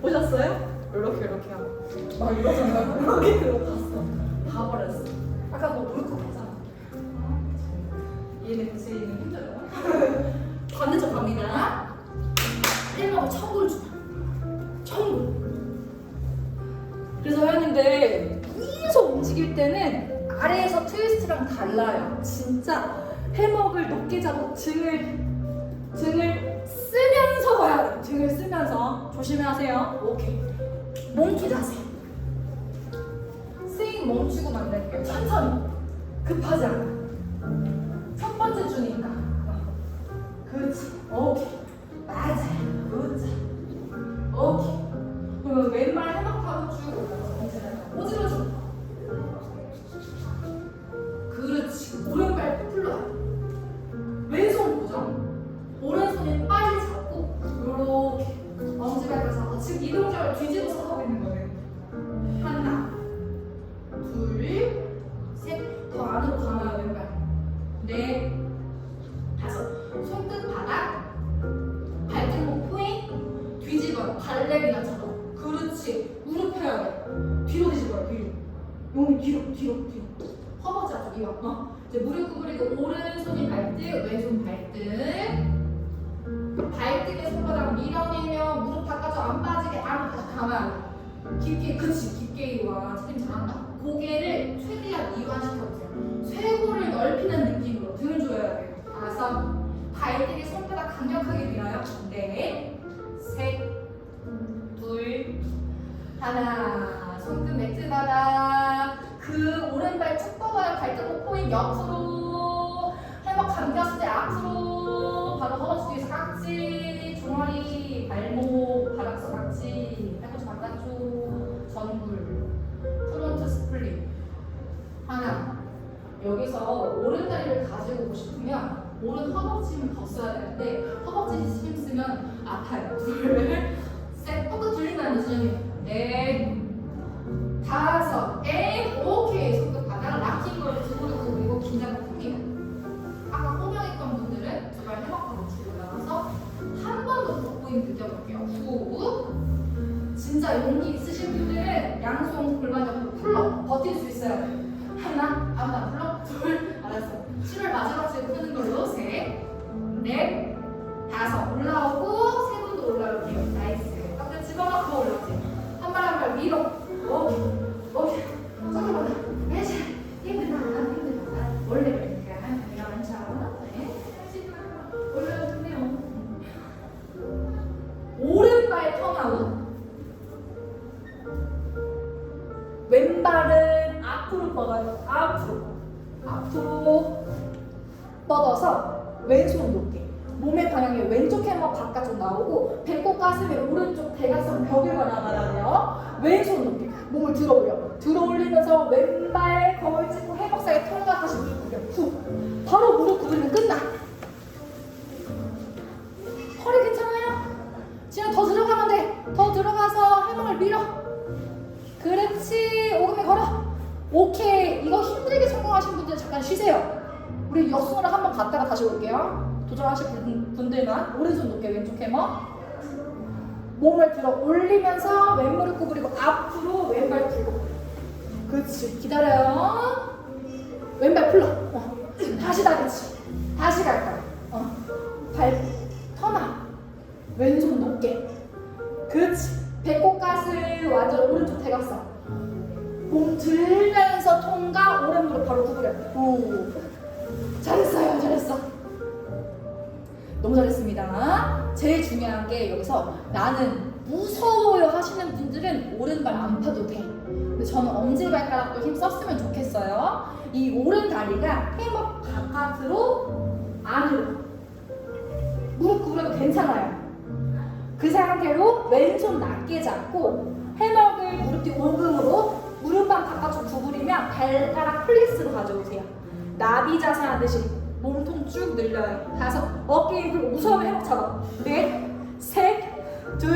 보셨어요? 이렇게 하고. 막 이러잖아요. 이렇게 들어갔어. 다 버렸어. 아까 뭐 무릎 꿇었잖아. 얘는 힘들어. 반대쪽 갑니다. 해먹을 청구를 주다. 청구. 그래서 회원님들 계속 움직일 때는 아래에서 트위스트랑 달라요. 진짜 해먹을 높게 잡고 등을 쓰면서 봐야 돼요. 등을 쓰면서 조심히 하세요. 오케이. 몽키 자세. 스윙 멈추고 만들게요. 천천히. 급하지 않아. 첫 번째 주니까. 그렇지. 오케이. 맞아요. 그렇지. 오케이. 그러면 왼발 해먹하고 쭉 올라가서 오지러져. 그렇지. 오른발 풀러. 왼손 고정. 오른손에 빨리 잡고 요렇게 엄지발가락 잡고 지금 이 동작을 뒤집어서 하고 있는 거예요. 하나, 둘, 셋. 더 안으로 감아요. 왼발. 넷, 다섯. 손끝 바닥. 발등목 포인. 뒤집어요. 발레리나처럼. 그렇지. 무릎 펴야 돼. 뒤로 뒤집어요. 뒤로. 몸이 뒤로. 허벅지 앞쪽 이거. 이제 무릎 구부리고 오른손이 발등, 왼손 발등. 발등에 손바닥 밀어내면 무릎 바깥쪽 안 빠지게 안으로 다시 감아야 돼. 깊게, 그치. 깊게 이완. 선생님 잘한다. 고개를 최대한 이완시켜보세요. 쇄골을 넓히는 느낌으로 등을 조여야 돼요. 다섯. 발등에 손바닥 강력하게 밀어요. 넷, 셋, 둘, 하나. 손끝 매트 바닥. 그 오른발 쭉 뻗어요. 발등목 포인 옆으로. 해먹 감겼을 때 앞으로. 바로 허벅지 뒤에서 깍지. 종아리, 발목, 바닥서 깍지. 팔꿈치 바깥쪽. 전굴. 프론트 스플릿. 하나. 여기서 오른 다리를 가지고 오고 싶으면 오른 허벅지 힘을 더 써야 되는데 허벅지 힘 쓰면 아파요. 둘, 셋. 똑같이 들린다는 지점이. 넷, 다섯. 오케이. 손끝 바닥 락킹 거를 두 무릎 굽히고 긴장을 풉니다. 아까 호명했던 분들은 제발 해먹하고 쭉 올라가서 한 번 더 복부힘 느껴볼게요. 후. 진짜 용기 있으신 분들은 양손 골반 옆으로 풀러 버틸 수 있어야 돼요. 하나, 아무도 안 풀러? 둘, 알았어. 침을 마지막 쥐고 끄는 걸로. 셋, 넷, 다섯. 올라오고 세 분도 올라올게요. 나이스. 딱 집어넣고 올라오세요. 한 발 한 발 위로. 오케이. 잠깐만. 내쉬. 힘들다. 원래 그러니까. 이런 차. 네. 올려주세요. 오른발 턴아웃. 왼발은 앞으로 뻗어요. 앞으로 뻗어서 왼손 높게. 몸의 방향이 왼쪽 해머 바깥쪽 나오고 배꼽 가슴에 오른쪽 대각선 벽에가 나가야 돼요. 왼손 높게. 몸을 들어 올려. 들어 올리면서 왼발 거울 짚고 해먹 사이 턴과 다시 무릎 굽려. 후. 바로 무릎 굽으면 끝나. 허리 괜찮아요? 지금 더 들어가면 돼. 더 들어가서 해먹을 밀어. 그렇지. 오금에 걸어. 오케이. 이거 힘들게 성공하신 분들 잠깐 쉬세요. 우리 역순으로 한번 갔다가 다시 올게요. 도전하실 분들만 오른손 높게 왼쪽 해머. 몸을 들어 올리면서 왼무릎 구부리고 앞으로 왼발 풀고. 그렇지. 기다려요. 왼발 풀러. 다시 다그치. 다시 갈 거야. 발 터나. 왼손 높게. 그렇지. 배꼽 가슴 완전 오른쪽 대각선. 몸 들면서 통과. 오른 무릎 바로 구부려. 오. 잘했어. 너무 잘했습니다. 제일 중요한 게 여기서 나는 무서워요 하시는 분들은 오른발 안 펴도 돼. 근데 저는 엄지발가락도 힘 썼으면 좋겠어요. 이 오른 다리가 해먹 바깥으로 안으로 무릎 구부려도 괜찮아요. 그 상태로 왼손 낮게 잡고 해먹을 무릎 뒤 오금으로 무릎만 바깥쪽 구부리면 발가락 플렉스로 가져오세요. 나비 자세 하듯이 몸통 쭉 늘려요. 다섯. 어깨 힘 풀고 무서우면 해먹 잡아. 넷, 셋, 둘,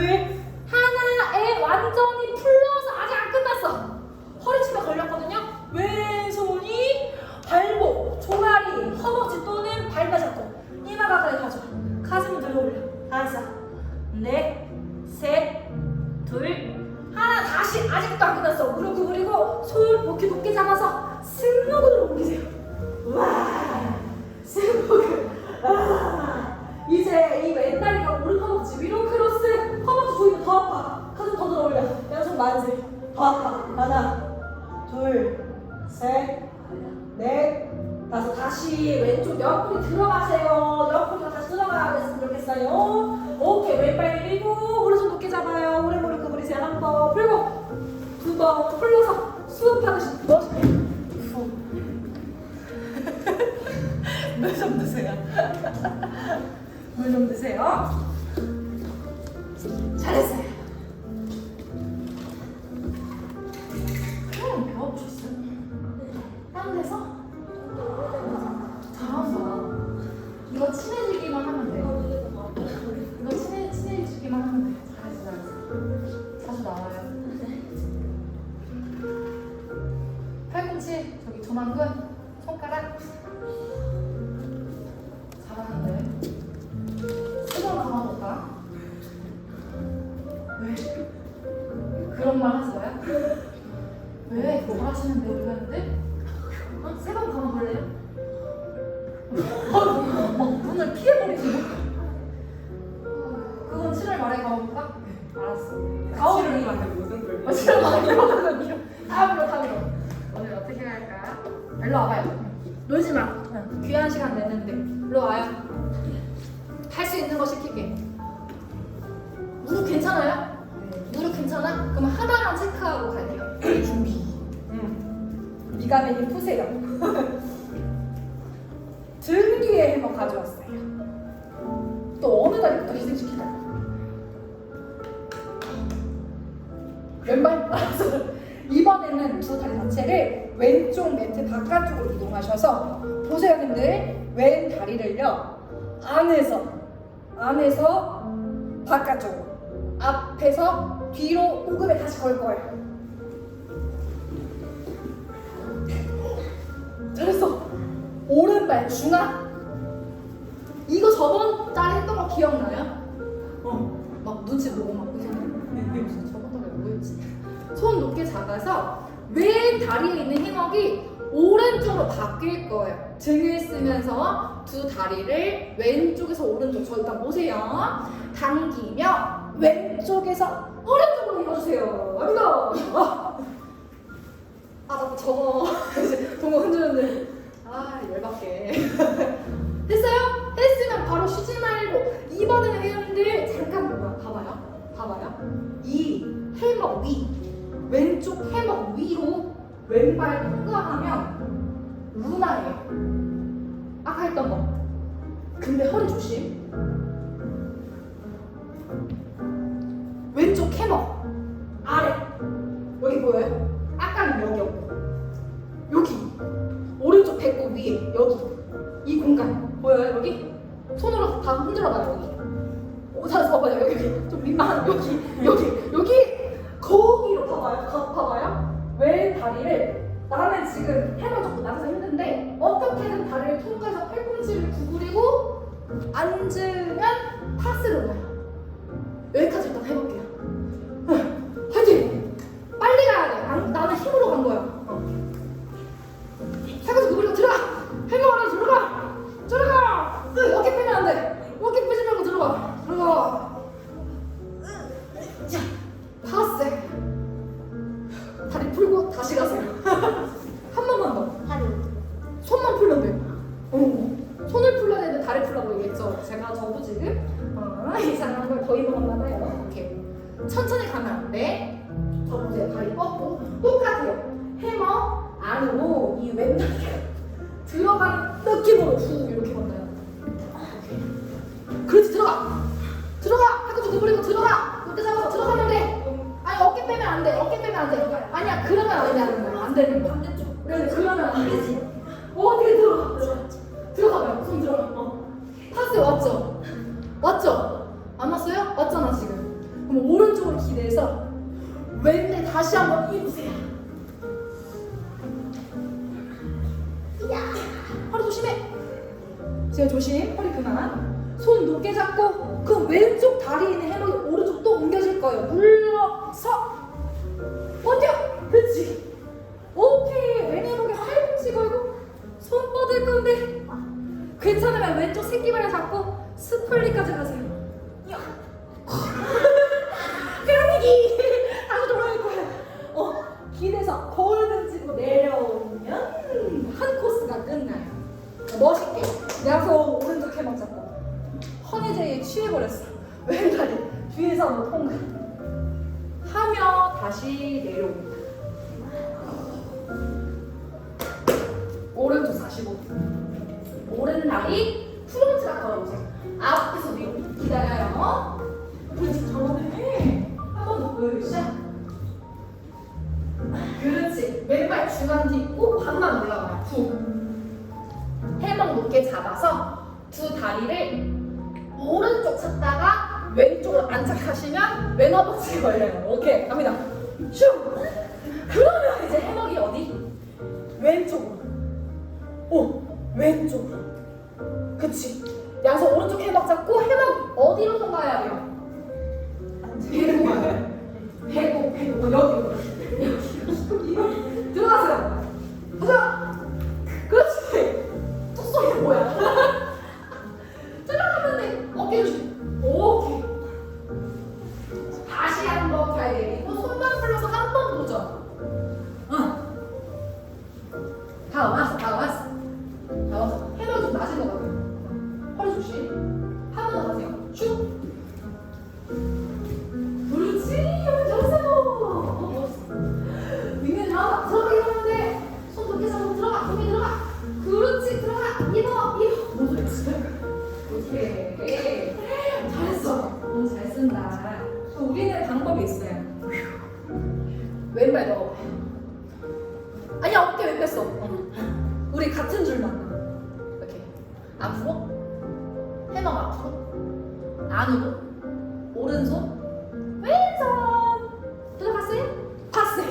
하나에 완전히 풀러서 아직 안 끝났어. 허리춤에 걸렸거든요. 왼손이 발목, 종아리, 허벅지 또는 발바 잡고 이마 가까이 가져. 가슴 들어 올려. 다섯, 넷, 셋, 둘, 하나. 다시 아직도 안 끝났어. 무릎 구부리고 손 어깨 높게 잡아서 승모근으로 옮기세요. 와, 승모근. 이제 이 왼다리가 오른 허벅지 위로 크로스. 허벅지 조이면 더 아파. 가슴 더 들어 올려. 왼손 만세. 더 아파. 하나, 둘, 셋, 넷, 다섯. 다시 왼쪽 옆구리 들어가세요. 옆구리가 다시 들어가야 됐으면 좋겠어요. 오케이, 왼발 밀고 오른손 높게 잡아요. 오래 무릎 구부리세요. 한 번 풀고 두 번 풀러서 수업하듯이 넣어주세요. 물 좀 드세요. 물 좀 드세요. 잘했어요. 배워보셨어요? 다른 데서? 잘한다. 이거 친해지기만 하면 돼요. 이거 친해지기만 하면 돼요. 잘했어. 자주 나와요. 팔꿈치, 저기 조만근, 손가락. 잘하는데. 수건 감아볼까? 왜? 그런 말 하지 마요? 왜? 그걸 하시는데 우리 하는데? 세 번 감아볼래요? 막 눈을 피해버리지. 그건 7월 말에 감아볼까? 알았어. 7월 말에 무슨 걸? 7월 말에 감아볼게요. 다음으로. 오늘 어떻게 할까? 일로 와봐요. 놀지 마. 귀한 시간 내는데. 일로 와요. 할 수 있는 거 시킬게. 무릎 괜찮아요? 무릎 괜찮아? 그럼 하나만 체크하고 갈게요. 준비. 미가맨이 푸세요. 등 뒤에 해머 가져왔어요. 또 어느 다리부터 희생시킬까요? 왼발 따라서 이번에는 두 다리 자체를 왼쪽 매트 바깥쪽으로 이동하셔서 보세요, 근데 왼 다리를요 안에서 바깥쪽으로, 앞에서 뒤로 오금에 다시 걸 거예요. 잘했어. 오른발 중앙. 이거 저번 달에 했던 거 기억나요? 막 눈치 보고 막 저번 달에 뭐였지? 손 높게 잡아서 왼 다리에 있는 힘억이 오른쪽으로 바뀔 거예요. 등을 쓰면서 두 다리를 왼쪽에서 오른쪽, 저 일단 보세요. 당기며 왼쪽에서 오른쪽으로 밀어주세요. 갑니다. 나 저거 동호 흔드는데 열받게. 됐어요? 했으면 바로 쉬지 말고 이번에는 회원님들 잠깐 봐봐요. 이 해먹 위, 왼쪽 해먹 위로 왼발 통과하면 루나예요. 아까 했던 거. 근데 허리 조심. 왼쪽 해먹 아래. 여기 보여요? 아까는 여기였고 여기 오른쪽 배꼽 위에 여기 이 공간 보여요? 여기? 손으로 다 흔들어봐요. 여기 잘해서 봐봐요. 여기 좀 민망한 여기 거기로 봐봐요. 왼 다리를, 나는 지금 해만 조금 낮아서 힘든데 어떻게든 다리를 통과해서 팔꿈치를 구부리고 앉으면 파스를 올라요. 여기까지 일단 해볼게요. 화이팅! 빨리 가야 돼. 나는 힘으로 간 거야. 팔꿈치 구부리고 들어가! 해먹으라 들어가! 어깨 빼면 안 돼. 어깨 빼지 말고 들어가. 자, 파스. 다리 풀고 다시 가세요. 한 번만 더. 손만 풀면 돼. 손을 풀러야 되는데 다리 풀라고 얘기했죠. 제가 저도 지금 이상한 걸 거의 먹었나봐요. 오케이. 천천히 가면 안 돼. 저 보세요. 다리 뻗고 똑같아요. 해머 안으로 이 왼다리가 들어가는 느낌으로 후 이렇게 건너요. 오케이. 그렇지, 들어가. 팔꿈치 구부리고 들어가. 이렇게 잡아서 들어가면 돼. 아니 어깨 빼면 안 돼. 아니야, 그러면 안 되는 거야. 반대쪽. 그러면 안 되지. 어떻게 들어가봐요. 손 들어가. 파스 왔죠? 안 왔어요? 왔잖아 지금. 그럼 오른쪽으로 기대서 왼대 다시 한번 입으세요. 허리 조심해. 제가 조심. 허리 그만. 손 높게 잡고 그 왼쪽 다리에 있는 해먹이 오른쪽 또 옮겨질 거예요. 물러서 그렇지. 오케이. 왼해먹에 팔꿈치 걸고 손 뻗을 건데 괜찮으면 왼쪽 새끼발을 잡고 스플릿까지 가세요. 페로미기 다시 돌아올 거야. 길에서 거울을 찌고 내려오면 한 코스가 끝나요. 멋있게 양손 오른쪽 해먹 잡고 허니제이에 취해버렸어. 왼다리 뒤에서 뭐 통과 하며 다시 내려옵니다. 오른쪽 45도 오른 다리 프론트가 걸어보세요. 앞에서 위로 기다려요. 그렇지. 저번에 한 번 더 보여주시죠. 그렇지. 왼발 중앙 딛고 반만 올라가요. 해먹 높게 잡아서 두 다리를 오른쪽 찾다가 왼쪽으로 안착하시면 왼허벅지 걸려요. 오케이. 갑니다. 슝! 그러면 이제 해먹이 어디? 왼쪽으로. 왼쪽으로. 그치. 양손 오른쪽 해먹 잡고 해먹 어디로 통과해야 돼요? 배고. 여기. 들어가세요. 가자. 그렇지. 뚝소리가 뭐야? 들어가면 돼. 어깨 조심. 오케이. 다시 한번 잘 내리고 손만 풀려서 한 번 도전. 다 왔어. 해먹이 좀 낮은 것 같아요. 허리 조심. 한 번 더 가세요. 쭉. 그렇지. 여기 잘했어요. 멋있어. 윙을 들어가게 하는데 손 높게 잡고 들어가. 힘이 들어가. 그렇지. 들어가. 밀어. 너무 잘했어. 오케이. 잘했어. 너무 잘 쓴다. 우리는 방법이 있어요. 왼발 넣어봐요. 아니야, 어깨 왜 뺐어? 우리 같은 줄만. 이렇게 앞으로, 해먹 앞으로, 안으로, 오른손, 왼손. 들어갔어요? 파세.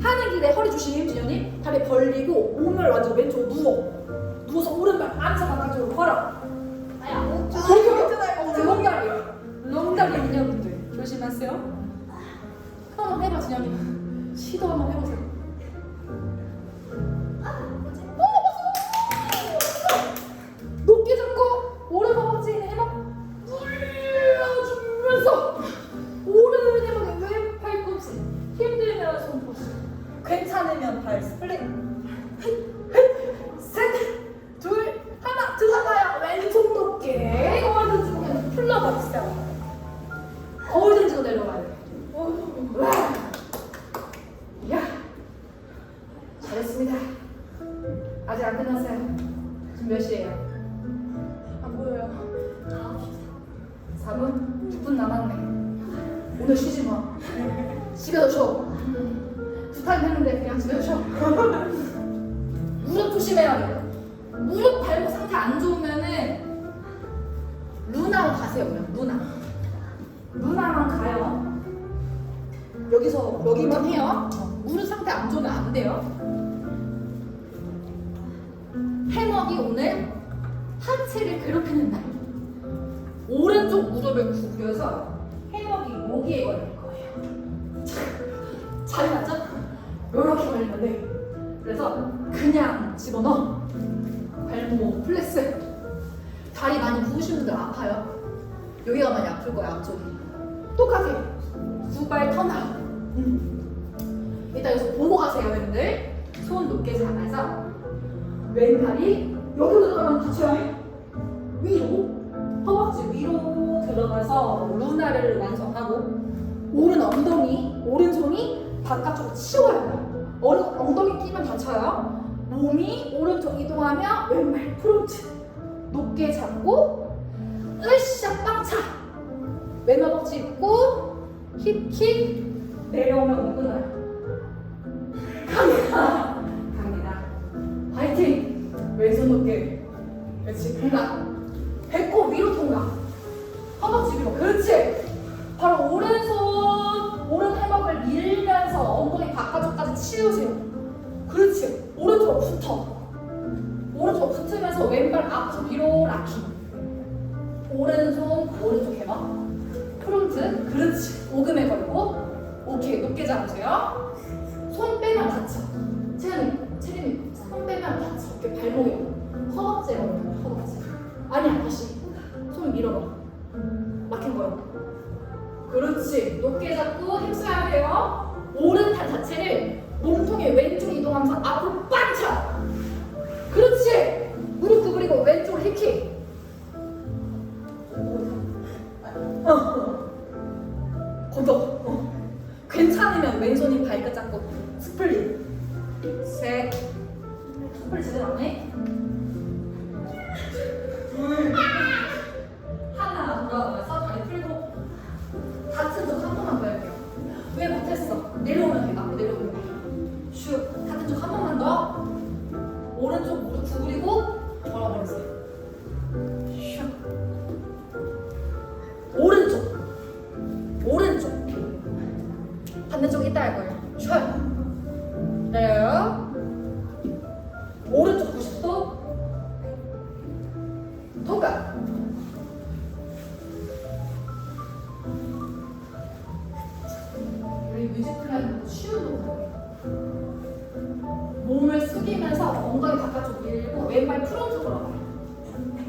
하는 길에 허리 조심, 진현님. 다리 벌리고 몸을 완전 왼쪽으로 누워서 오른발 안에서 바깥쪽으로 걸어. 롱다리 미녀분들 조심하세요. 한번 해봐, 진현님. 시도 한번 해보세요. 높게 잡고 오른 허벅지 있는 해먹 눌러주면서 오른 해먹에 왼 팔꿈치 힘들면 손 포스 괜찮으면 발 스플릿 셋, 둘, 하나 들어가요. 왼손 높게 거울 던지고 풀러버리세요. 거울 던지고 내려가야 돼. 와, 야, 잘했습니다. 아직 안 끝났어요. 지금 몇 시예요? 안 보여요. 4분? 6분 남았네. 오늘 쉬지 마. 집에서 쉬어. 두 타임 했는데 그냥 집에서 쉬어. 무릎 조심해야 돼요. 무릎 발목 상태 안 좋으면은 루나로 가세요. 그냥 루나랑 가요. 여기만 해요. 무릎 상태 안 좋으면 안 돼요. 해먹이 오늘 하체를 괴롭히는 날. 오른쪽 무릎을 구겨서 해먹이 여기에 걸릴 거예요. 잘 맞죠? 이렇게 걸리는데 그래서 그냥 집어넣어. 발목 플렉스. 다리 많이 부으시는 분들 아파요. 여기가 많이 아플 거야, 앞쪽이. 똑같이 두 발 턴아웃. 일단 여기서 보고 가세요, 여러분들. 손 높게 잡아서 왼팔이 여기로 들어가면 다쳐요. 위로, 허벅지 위로 들어가서 루나를 완성하고 오른 엉덩이, 오른손이 바깥쪽으로 치워야 돼요. 엉덩이 끼면 다쳐요. 몸이 오른쪽 이동하며 왼발 프론트 높게 잡고 으쌰 빵차 왼 허벅지 입고 힙킥 내려오면 끝나요. 갑니다. 화이팅! 왼손 높게. 그렇지. 통과. 배꼽 위로 통과. 허벅지 위로. 그렇지. 바로 오른 해먹을 밀면서 엉덩이 바깥쪽까지 치우세요. 그렇지. 오른쪽으로 붙어. 오른쪽 붙으면서 왼발 앞으로 위로 락킹. 오른쪽 해먹. 프론트. 그렇지. 오금에 걸고. 오케이. 높게 잡으세요. 손 빼면 다쳐. 체리님 손 빼면 다쳐. 이렇게 발목에 허벅지라고 해요. 허벅지. 아니야 다시 손 밀어봐. 막힌 거야. 그렇지. 높게 잡고 힘써야 돼요. 오른팔 자체를 몸통의 왼쪽 이동하면서 앞으로 빵 차. 그렇지. 무릎 구부리고 왼쪽으로 힙킥. 걷어. 괜찮으면 왼손이 발끝 잡고 스플릿. 셋. 스플릿 제대로 안 해? 둘. 하나. 돌아가면서 다리 풀고. 같은 쪽 한 번만 더 할게요. 왜 못했어? 내려오면 돼. 앞으로 내려오면 돼. 슉. 같은 쪽 한 번만 더. 오른쪽 무릎 구부리고 돌아버리세요. 슉. 오른쪽. 반대쪽 이따 할 거예요. 슉. 내려요. 오른쪽 90도. 통과. 우리 뮤직플라이는 쉬운 동작이에요. 몸을 숙이면서 엉덩이 바깥쪽 밀고 왼발 프론트 돌아가요.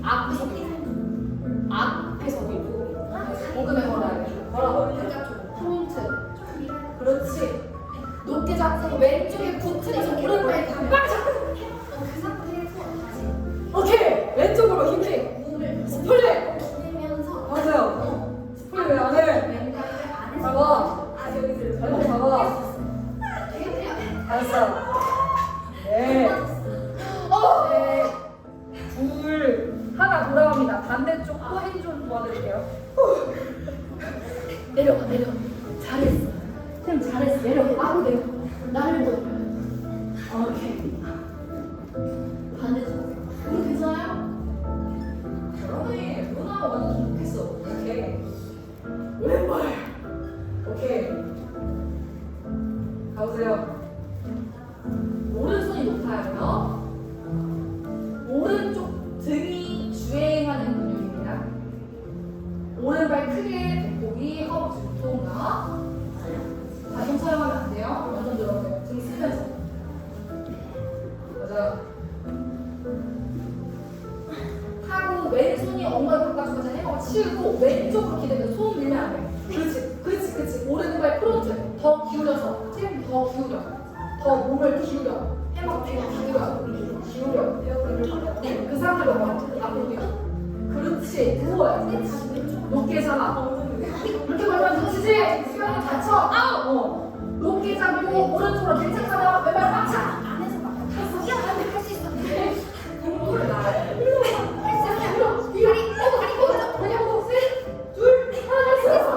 앞에서 밀고 앞에서 밀고 목음에 걸어야 돼. 걸어 바깥쪽 프론트. 그렇지. 높게 잡고 왼쪽에 붙으면서 오른발 빵 잡고. 그 상태에서 다시 오케이. 왼쪽으로 힘킥. 몸을 스플릿. 보내면서 맞아요. 스플릿 왜 안 해? 왼발을 안에서 잡아. 여기 잘 잡아. 알았어. 네. 네. 둘. 하나 돌아갑니다. 반대쪽도 핸 좀 도와드릴게요. 내려가. 잘했어. 쌤 잘했어. 내려가. 바로 내려. 나를 보여. 오케이. 반대쪽. 이거 괜찮아요? 그러네. 누나가 완전 좋겠어. 오케이. 왼발. 오케이. 가보세요. 오른손이 높아요. 오른쪽 등이 주행하는 근육입니다. 오른발 크게 돋보기, 허벅지 통과. 자동 사용하면 안 돼요. 완전 들어가요. 등 쓰면서. 맞아. 하고 왼손이 엉덩이 바깥쪽까지 해먹어 치우고 왼쪽으로 기대면 손 밀면 안 돼. 그렇지. 오른발 프론트 더 기울여서 체형 더 기울여. 더 몸을 기울여. 해먹어 기울여. 네, 그 상태로 앞으로 밀어. 그렇지. 부어야 돼. 높게 잡아. 이렇게 걸면 놓치지. 수면이 다쳐. 높게 잡고 오른쪽으로 괜찮잖아. 왼발 꽉 차. 안에서 막 할수 있어. 공부를 나가야 돼. 다리 뻗어. 그냥 셋, 둘, 하나 할 수 있어.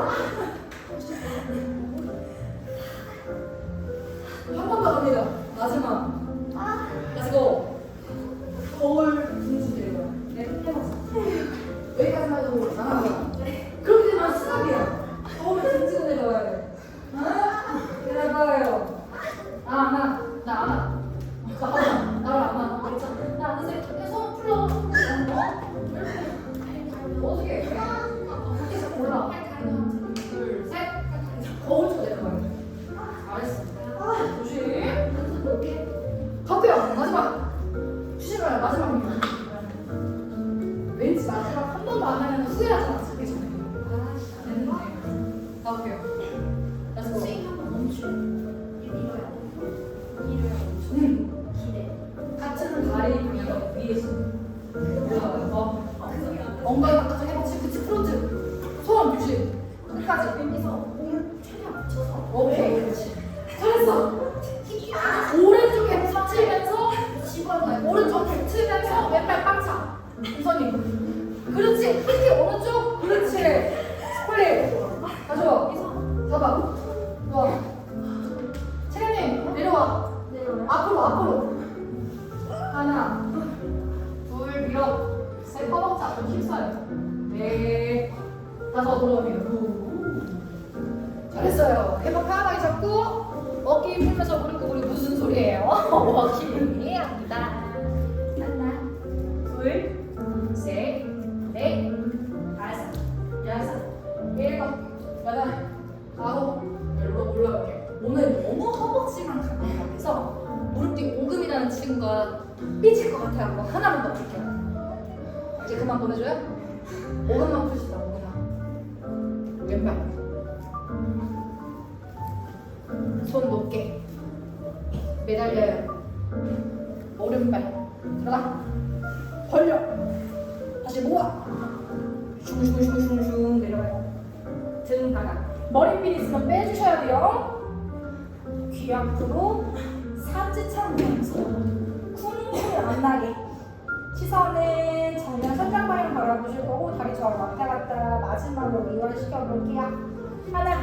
한 번 더 갑니다. 마지막. 렛츠고. 거울 중심 내려요. 네, 해봤어. 여기까지만 해도 나가요. 그렇게 되면 수납이야. 거울 등지고 내려와야 돼. 내려봐요. 나 안 와. 나를 안 와. 괜찮아. 나 안 돼. 손 풀러. 어떻게 해? 밖에서 골라. 둘, 셋. 거울 쪽 내려가야 돼. 잘했어. 조심. 갈게요. 마지막. 조심해요. 마지막입니다. 왠지 마지막 한 번도 안 하면 후회하잖아. 자기 전에. 안 했는데. 가볼게요. 렛츠고. 스윙 한번 멈추. 밀어야 돼. 기대. 같은 다리 위에서. 올라가요. 엉덩이 바깥쪽 해보지. 그치 프론트. 손 유지. 끝까지. 여기서 몸을 최대한 붙여서 오케이. 그렇지. 잘했어. 오른쪽에 붙이면서 집어넣어요. 오른쪽 붙이면서 왼발 빵차. 우선님. 그렇지. 힘이 오른쪽. 그렇지. 스플릿. 가져. 잡아. 좋아. 채연님 내려와. 앞으로. 하나. 둘 밀어. 셋 허벅지 앞으로 힘써요. 넷. 다섯 돌아오면. 잘했어요. 해봐 편하게 잡고 어깨 풀면서 무릎 꿇고 무슨 소리예요? 워킹이 합니다. 하나, 둘, 셋, 넷, 다섯, 여섯, 일곱, 여덟, 아홉. 열로 올라갈게요. 오늘 너무 허벅지만 강하게 남자친구가 삐질 것 같아요. 한번 하나만 더 볼게요. 이제 그만 보내줘요? 5분만 푸시다. 5분만. 왼발. 손 높게 매달려요. 오른발 들어가. 벌려. 다시 모아. 슝슝슝슝슝 내려가요. 등 바닥. 머리핀 있으면 빼주셔야 돼요. 귀 앞으로 삼지창 보면서 쿵쿵 안 나게. 시선은 정면 천장 방향 바라보실 거고 다리 좌우 왔다 갔다. 마지막으로 이완시켜 볼게요. 하나,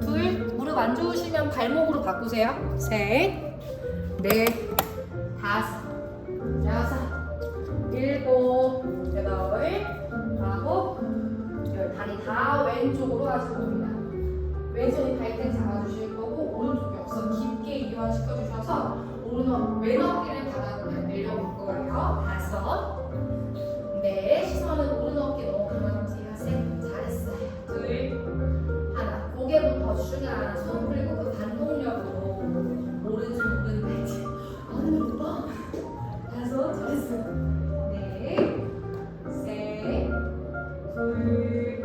둘, 무릎 안 좋으시면 발목으로 바꾸세요. 셋, 넷, 다섯, 여섯, 일곱, 여덟, 아홉, 열. 다리 다 왼쪽으로 하실 겁니다. 왼손이 발등 잡아주실 거고 오른쪽 역선 깊게 이완시켜 주셔서 왼 어깨를 바닥으로 내려올 거예요. 다섯, 넷, 시선은 오른 어깨 너무 강하세요. 셋, 잘했어요. 둘, 하나. 고개부터 슈가 손 풀고 그 반동력으로 오른손 오른발지. 오늘 오빠. 다섯, 잘했어. 넷, 셋, 둘,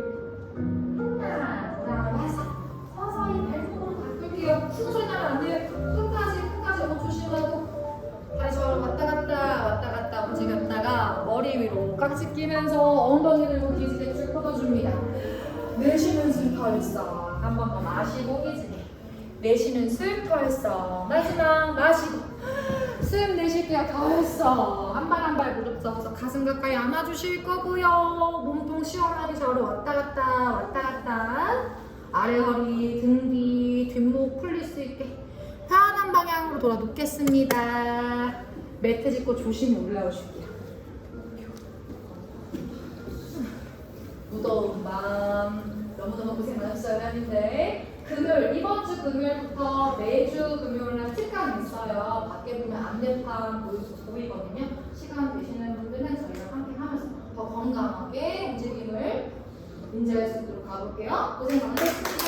하나. 돌아와서 서서히 발목으로 바꿀게요. 큰 소리 나면 안 돼요. 끝까지 너무 조심하고. 다시 저를 왔다 갔다 움직였다가 머리 위로 깍지 끼면서 엉덩이 들고 기지개줄 뻗어줍니다. 내쉬는 슬퍼했어. 한 번 더 마시고 기지개. 내쉬는 슬퍼했어. 마지막 마시고 숨 내쉴게요. 더 했어. 한 발 한 발 무릎 접어서 가슴 가까이 안아주실 거고요. 몸통 시원하게 저를 왔다 갔다. 아래 허리, 등 뒤, 뒷목 풀릴 수 있게 편한 방향으로 돌아 눕겠습니다. 매트 짚고 조심히 올라오실게요. 무더운 밤 너무너무 고생 많으셨어요, 하는데 이번 주 금요일부터 매주 금요일날 특강 있어요. 밖에 보면 안내판 보이거든요. 시간 되시는 분들은 저희랑 함께 하면서 더 건강하게 움직임을 인지할 수 있도록 가볼게요. 고생 많으셨습니다.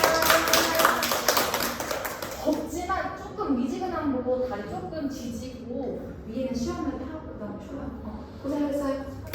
덥지만 조금 미지근한 거고 다리 조금 지지고 위에는 시원하게 하고 그다음에 쉬어요. 고생하셨어요.